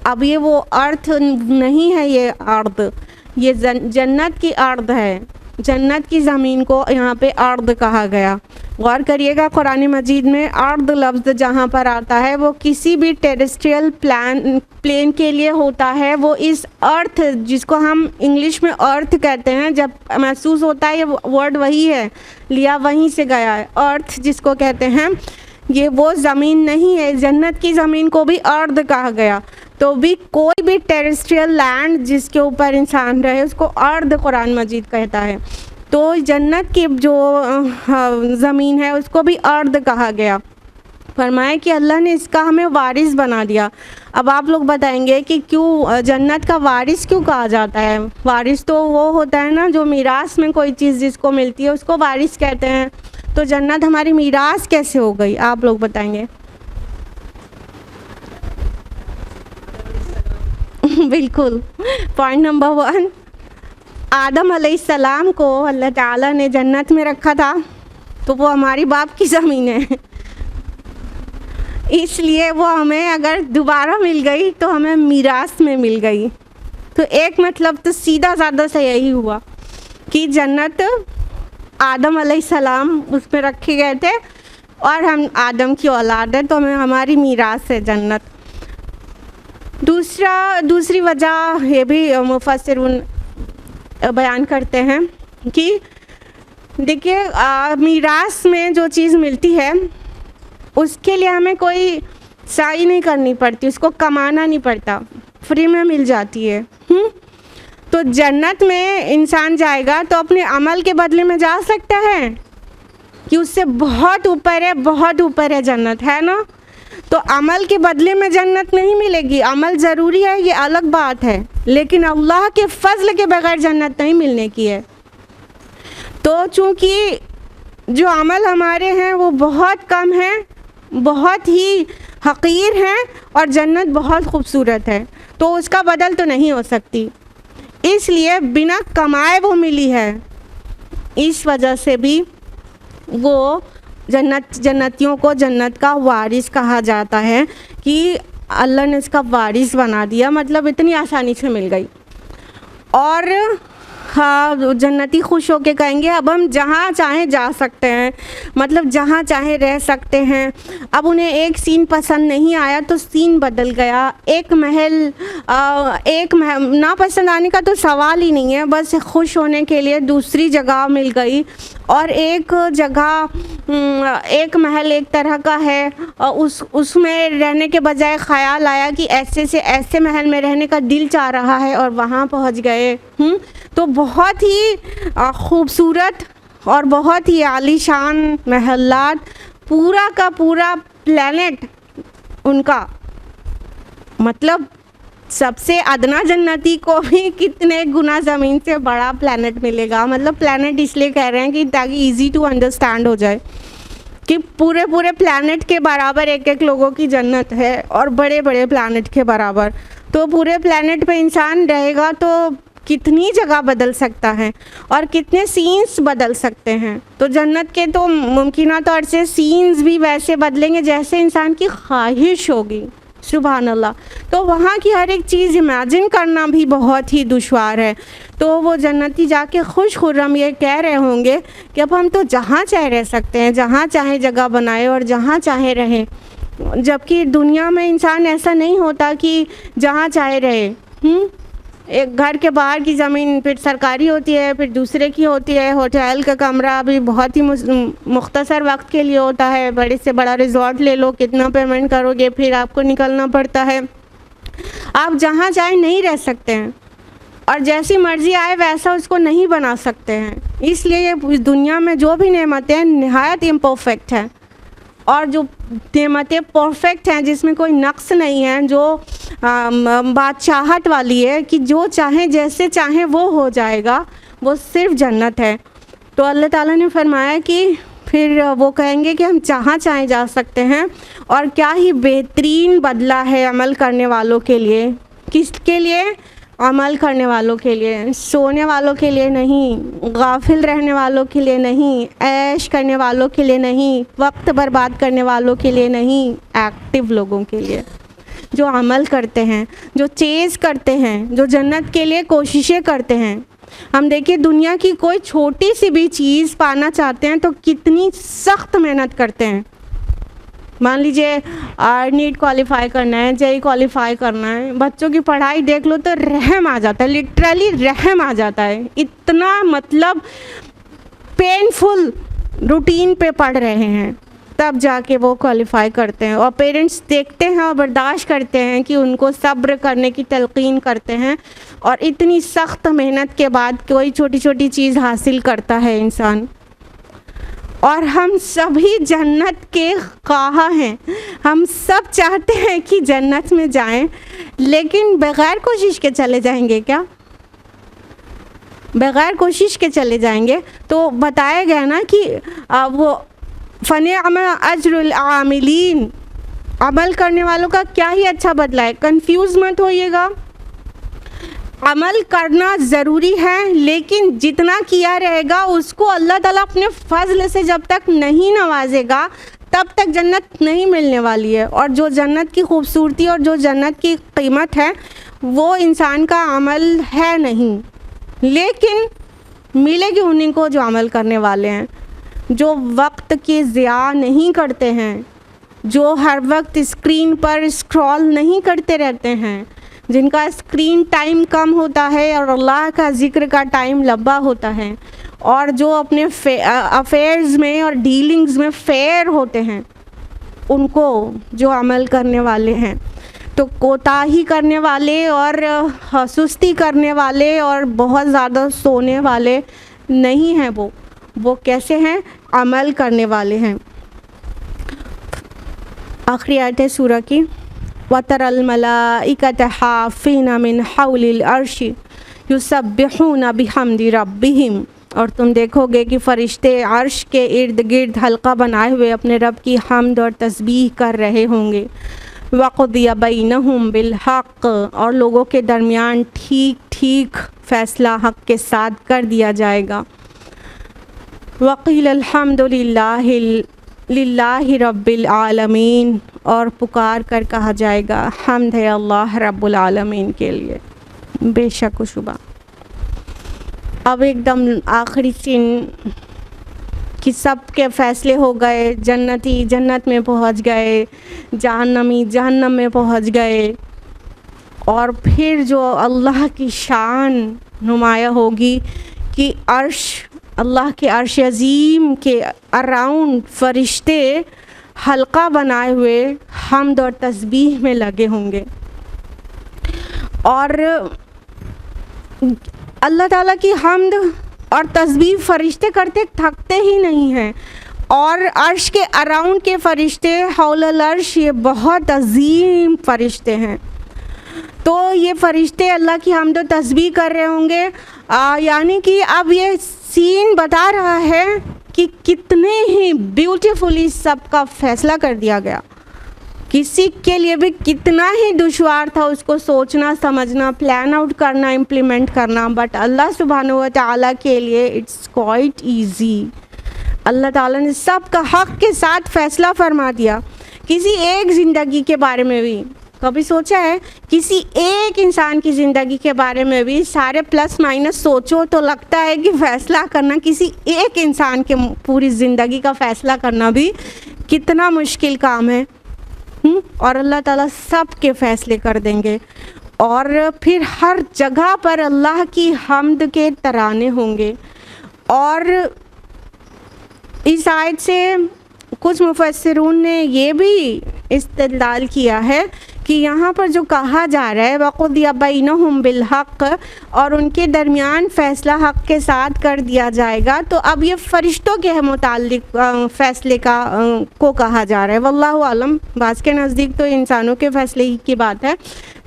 अब ये वो अर्थ नहीं है, ये अर्द, ये जन्नत की अर्द है। जन्नत की ज़मीन को यहाँ पे अर्द कहा गया। गौर करिएगा, कुरान मजीद में अर्द लफ्ज़ जहाँ पर आता है वो किसी भी टेरेस्ट्रियल प्लेन के लिए होता है। वो इस अर्थ, जिसको हम इंग्लिश में अर्थ कहते हैं, जब महसूस होता है ये वर्ड वही है, लिया वहीं से गया है। अर्थ जिसको कहते हैं ये वो ज़मीन नहीं है। जन्नत की ज़मीन को भी अर्द कहा गया। तो भी कोई भी टेरेस्ट्रियल लैंड जिसके ऊपर इंसान रहे उसको अर्द कुरान मजीद कहता है। तो जन्नत की जो ज़मीन है उसको भी अर्द कहा गया। फरमाया कि अल्लाह ने इसका हमें वारिस बना दिया। अब आप लोग बताएंगे कि क्यों जन्नत का वारिस क्यों कहा जाता है? वारिस तो वो होता है ना जो मीरास में कोई चीज़ जिसको मिलती है उसको वारिस कहते हैं। तो जन्नत हमारी मीरास कैसे हो गई? आप लोग बताएंगे। बिल्कुल, पॉइंट नंबर 1, आदम अलैहिस्सलाम को अल्लाह ताला ने जन्नत में रखा था, तो वो हमारी बाप की ज़मीन है, इसलिए वो हमें अगर दोबारा मिल गई तो हमें मीरास में मिल गई। तो एक मतलब तो सीधा साधा सा यही हुआ कि जन्नत आदम अलैहिस्सलाम उसमें रखे गए थे और हम आदम की औलाद है, तो हमें हमारी मीरास है जन्नत। दूसरी वजह ये भी मुफस्सिरून बयान करते हैं कि देखिए मीरास में जो चीज़ मिलती है उसके लिए हमें कोई साई नहीं करनी पड़ती, उसको कमाना नहीं पड़ता, फ्री में मिल जाती है। तो जन्नत में इंसान जाएगा तो अपने अमल के बदले में जा सकता है कि उससे बहुत ऊपर है, बहुत ऊपर है जन्नत, है ना। तो अमल के बदले में जन्नत नहीं मिलेगी। अमल ज़रूरी है, ये अलग बात है, लेकिन अल्लाह के फजल के बगैर जन्नत नहीं मिलने की है। तो चूँकि जो अमल हमारे हैं वो बहुत कम हैं, बहुत ही हक़ीर हैं, और जन्नत बहुत खूबसूरत है, तो उसका बदल तो नहीं हो सकती, इसलिए बिना कमाए वो मिली है। इस वजह से भी वो जन्नतियों को जन्नत का वारिस कहा जाता है कि अल्लाह ने इसका वारिस बना दिया, मतलब इतनी आसानी से मिल गई। और हाँ, जन्नती खुश होके कहेंगे अब हम जहाँ चाहें जा सकते हैं, मतलब जहाँ चाहें रह सकते हैं। अब उन्हें एक सीन पसंद नहीं आया तो सीन बदल गया। एक महल ना पसंद आने का तो सवाल ही नहीं है, बस खुश होने के लिए दूसरी जगह मिल गई। और एक जगह एक महल एक तरह का है और उसमें रहने के बजाय ख़याल आया कि ऐसे से ऐसे महल में रहने का दिल चाह रहा है और वहाँ पहुँच गए। तो बहुत ही खूबसूरत और बहुत ही आलीशान महलात, पूरा का पूरा प्लेनेट उनका, मतलब सबसे अदना जन्नती को भी कितने गुना ज़मीन से बड़ा प्लेनेट मिलेगा। मतलब प्लेनेट इसलिए कह रहे हैं कि ताकि इजी टू अंडरस्टैंड हो जाए कि पूरे प्लेनेट के बराबर एक एक लोगों की जन्नत है और बड़े बड़े प्लेनेट के बराबर। तो पूरे प्लेनेट पे इंसान रहेगा तो कितनी जगह बदल सकता है और कितने सीन्स बदल सकते हैं। तो जन्नत के तो मुमकिन तौर से सीन्स भी वैसे बदलेंगे जैसे इंसान की ख्वाहिश होगी। सुभान अल्लाह। तो वहाँ की हर एक चीज़ इमेजिन करना भी बहुत ही दुश्वार है। तो वो जन्नती जाके खुश खुर्रम ये कह रहे होंगे कि अब हम तो जहाँ चाहे रह सकते हैं, जहाँ चाहे जगह बनाए और जहाँ चाहे रहें, जबकि दुनिया में इंसान ऐसा नहीं होता कि जहाँ चाहे रहे। एक घर के बाहर की ज़मीन फिर सरकारी होती है, फिर दूसरे की होती है। होटल का कमरा भी बहुत ही मुख्तसर वक्त के लिए होता है। बड़े से बड़ा रिजॉर्ट ले लो, कितना पेमेंट करोगे, फिर आपको निकलना पड़ता है। आप जहाँ चाहे नहीं रह सकते हैं और जैसी मर्ज़ी आए वैसा उसको नहीं बना सकते हैं। इसलिए ये इस दुनिया में जो भी नेमतें हैं नहायत इम्परफेक्ट हैं, और जो नेमतें परफेक्ट हैं जिसमें कोई नक्स नहीं है, जो बादशाहत वाली है कि जो चाहे जैसे चाहे वो हो जाएगा, वो सिर्फ जन्नत है। तो अल्लाह ताला ने फरमाया कि फिर वो कहेंगे कि हम जहाँ चाहे जा सकते हैं, और क्या ही बेहतरीन बदला है अमल करने वालों के लिए। किसके लिए? अमल करने वालों के लिए, सोने वालों के लिए नहीं, गाफिल रहने वालों के लिए नहीं, ऐश करने वालों के लिए नहीं, वक्त बर्बाद करने वालों के लिए नहीं, एक्टिव लोगों के लिए, जो अमल करते हैं, जो चेज़ करते हैं, जो जन्नत के लिए कोशिशें करते हैं। हम देखिए दुनिया की कोई छोटी सी भी चीज़ पाना चाहते हैं तो कितनी सख्त मेहनत करते हैं। मान लीजिए नीट क्वालिफाई करना है, जेई क्वालिफाई करना है, बच्चों की पढ़ाई देख लो तो रहम आ जाता है, लिटरली रहम आ जाता है। इतना मतलब पेनफुल रूटीन पे पढ़ रहे हैं, तब जाके वो क्वालिफाई करते हैं। और पेरेंट्स देखते हैं और बर्दाश्त करते हैं कि उनको सब्र करने की तलकीन करते हैं, और इतनी सख्त मेहनत के बाद कोई छोटी छोटी चीज़ हासिल करता है इंसान। और हम सभी जन्नत के ख्वाह हैं, हम सब चाहते हैं कि जन्नत में जाएं, लेकिन बग़ैर कोशिश के चले जाएंगे क्या? बग़ैर कोशिश के चले जाएंगे? तो बताया गया ना कि वो फ़निअम अज्रुल आमिलीन, अमल करने वालों का क्या ही अच्छा बदला है। कंफ्यूज मत होइएगा, अमल करना ज़रूरी है, लेकिन जितना किया रहेगा उसको अल्लाह ताला अपने फजल से जब तक नहीं नवाजेगा तब तक जन्नत नहीं मिलने वाली है। और जो जन्नत की खूबसूरती और जो जन्नत की कीमत है वो इंसान का अमल है नहीं, लेकिन मिलेगी उन्हीं को जो अमल करने वाले हैं, जो वक्त की ज़िया नहीं करते हैं, जो हर वक्त स्क्रीन पर स्क्रॉल नहीं करते रहते हैं, जिनका स्क्रीन टाइम कम होता है और अल्लाह का ज़िक्र का टाइम लंबा होता है, और जो अपने अफेयर्स में और डीलिंग्स में फेयर होते हैं, उनको जो अमल करने वाले हैं। तो कोताही करने वाले और सुस्ती करने वाले और बहुत ज़्यादा सोने वाले नहीं हैं वो कैसे हैं? अमल करने वाले हैं। आखिरी आयत है सूरह की, वतरल मलाइकत हाफिन मिन हौलिल अर्शी युसब्बिहून बिहम्दि रब्बिहिम, और तुम देखोगे कि फ़रिश्ते अर्श के इर्द गिर्द हल्का बनाए हुए अपने रब की हम्द और तस्बीह कर रहे होंगे। वक़ुदिया बैनहुम बिल हक़, और लोगों के दरमियान ठीक ठीक फ़ैसला हक़ के साथ कर दिया जाएगा। वक़ील अल्हम्दुलिल्लाहि रब्बिल आलमीन, और पुकार कर कहा जाएगा हम्द है अल्लाह रब्बुल आलमीन के लिए, बेशक शुबा। अब एकदम आखिरी सीन कि सब के फ़ैसले हो गए, जन्नती जन्नत में पहुंच गए, जहन्नमी जहन्नम में पहुंच गए, और फिर जो अल्लाह की शान नुमाया होगी कि अर्श, अल्लाह के अर्श अज़ीम के अराउंड फ़रिश्ते हल्का बनाए हुए हम्द और तस्बीह में लगे होंगे, और अल्लाह ताला की हम्द और तस्बीह फ़रिश्ते करते थकते ही नहीं हैं। और अर्श के अराउंड के फ़रिश्ते हौलल अर्श, ये बहुत अजीम फ़रिश्ते हैं। तो ये फ़रिश्ते अल्लाह की हम्द और तस्बीह कर रहे होंगे, यानी कि अब ये सीन बता रहा है कि कितने ही ब्यूटीफुली सबका फ़ैसला कर दिया गया। किसी के लिए भी कितना ही दुश्वार था उसको सोचना, समझना, प्लान आउट करना, इम्प्लीमेंट करना, बट अल्लाह सुब्हानहू व तआला के लिए इट्स क्वाइट ईजी। अल्लाह ताला ने सब का हक़ के साथ फ़ैसला फरमा दिया। किसी एक ज़िंदगी के बारे में भी कभी सोचा है? किसी एक इंसान की ज़िंदगी के बारे में भी सारे प्लस माइनस सोचो तो लगता है कि फ़ैसला करना, किसी एक इंसान के पूरी ज़िंदगी का फ़ैसला करना भी कितना मुश्किल काम है। और अल्लाह ताला सब के फ़ैसले कर देंगे, और फिर हर जगह पर अल्लाह की हम्द के तराने होंगे। और इस आयत से कुछ मुफस्सिरून ने ये भी इस्तिदलाल किया है कि यहाँ पर जो कहा जा रहा है वक़ुदिया बैनहुम बिल हक़, और उनके दरमियान फ़ैसला हक़ के साथ कर दिया जाएगा, तो अब ये फ़रिश्तों के मुताल्लिक़ फ़ैसले को कहा जा रहा है। वल्लाहु आलम, बाज़ के नज़दीक तो इंसानों के फ़ैसले ही की बात है,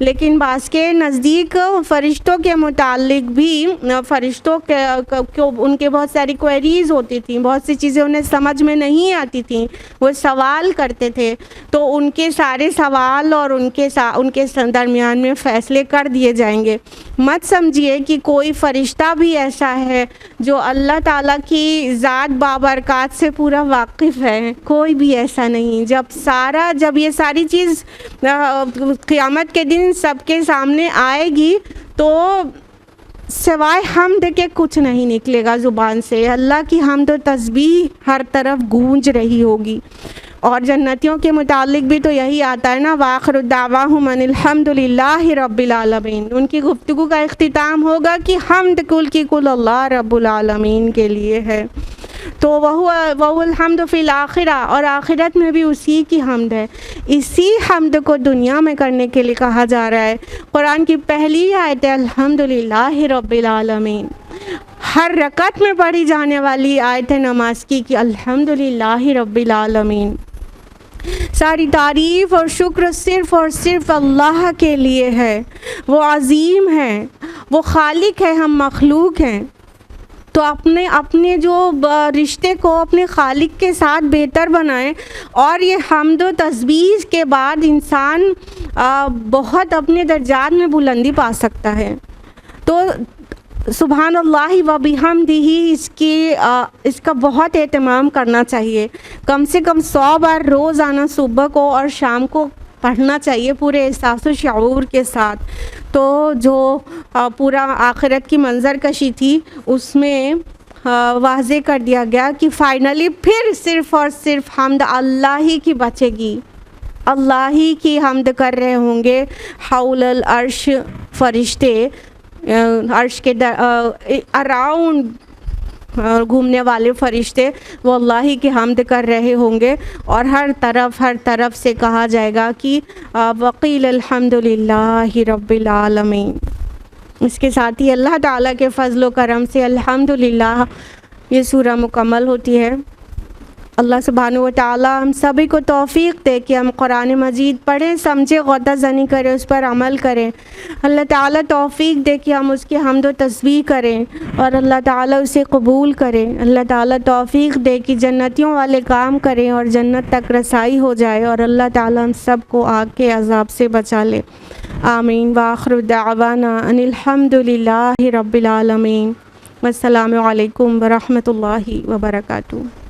लेकिन बाज़ के नज़दीक फ़रिश्तों के मुताल्लिक़ भी, फ़रिश्तों के उनके बहुत सारी क्वेरीज़ होती थी, बहुत सी चीज़ें उन्हें समझ में नहीं आती थी, वो सवाल करते थे, तो उनके सारे सवाल और उनके दरमियान में फ़ैसले कर दिए जाएंगे। मत समझिए कि कोई फ़रिश्ता भी ऐसा है जो अल्लाह ताला की ज़ात बाबरकात से पूरा वाकिफ़ है, कोई भी ऐसा नहीं। जब ये सारी चीज़ क़यामत के दिन सबके सामने आएगी तो सिवाय हम्द के कुछ नहीं निकलेगा ज़ुबान से। अल्लाह की हम्द व तस्बीह हर तरफ गूंज रही होगी। और जन्नतियों के मुतालिक भी तो यही आता है ना, वाखिरु दावाहुम अनिल हम्दुलिल्लाहि रब्बिल आलमीन। उनकी गुफ्तगू का इख्तिताम होगा कि हम्द कुल की कुल अल्लाह रब्बुल आलमीन के लिए है। तो वहुल हम्द फ़िल आखिरा, और आखिरत में भी उसी की हम्द है। इसी हम्द को दुनिया में करने के लिए कहा जा रहा है। कुरान की पहली आयत है अल्हम्दुलिल्लाहि रब्बिल आलमीन। हर रकत में पढ़ी जाने वाली आयत है नमाज की कि अल्हम्दुलिल्लाहि रब्बिल आलमीन। सारी तारीफ़ और शुक्र सिर्फ़ और सिर्फ अल्लाह के लिए है। वो अज़ीम है, वो खालिक है, हम मखलूक हैं। तो अपने जो रिश्ते को अपने खालिक के साथ बेहतर बनाएं। और ये हम्द व तस्बीह के बाद इंसान बहुत अपने दर्जात में बुलंदी पा सकता है। तो सुभान अल्लाह व बिहम्दिही इसका बहुत एहतमाम करना चाहिए। कम से कम 100 बार रोज़ाना सुबह को और शाम को पढ़ना चाहिए पूरे एहसास व शऊर के साथ। तो जो पूरा आखिरत की मंजर कशी थी उसमें वाज़े कर दिया गया कि फ़ाइनली फिर सिर्फ़ और सिर्फ हम्द अल्लाह ही की बचेगी। अल्लाह ही की हम्द कर रहे होंगे हौलल अर्श फ़रिश्ते, अर्श के अराउंड घूमने वाले फ़रिश्ते, वो अल्लाह ही की हम्द कर रहे होंगे। और हर तरफ से कहा जाएगा कि वक़ील अल्हम्दुलिल्लाहि रब्बिल आलमीन। इसके साथ ही अल्लाह ताला के फ़ज़ल व करम से अल्हम्दुलिल्लाह ये सूरह मुकम्मल होती है। अल्लाह सुब्हानहू व तआला हम सभी को तौफ़ीक़ दे कि हम कुरान मजीद पढ़ें, समझें, गौर-ज़नी करें, उस पर अमल करें। अल्लाह ताला तौफ़ीक़ दे कि हम उसकी हम्द व तस्बीह करें और अल्लाह ताला उसे कबूल करें। अल्लाह ताला तौफ़ीक़ दे कि जन्नतियों वाले काम करें और जन्नत तक रसाई हो जाए। और अल्लाह ताला हम सब को आग के अज़ाब से बचा ले। आमीन। व आखिरु दावाना अनिल हम्दुलिल्लाहि रब्बिल आलमीन। अस्सलामु अलैकुम व रहमतुल्लाहि व बरकातुहू।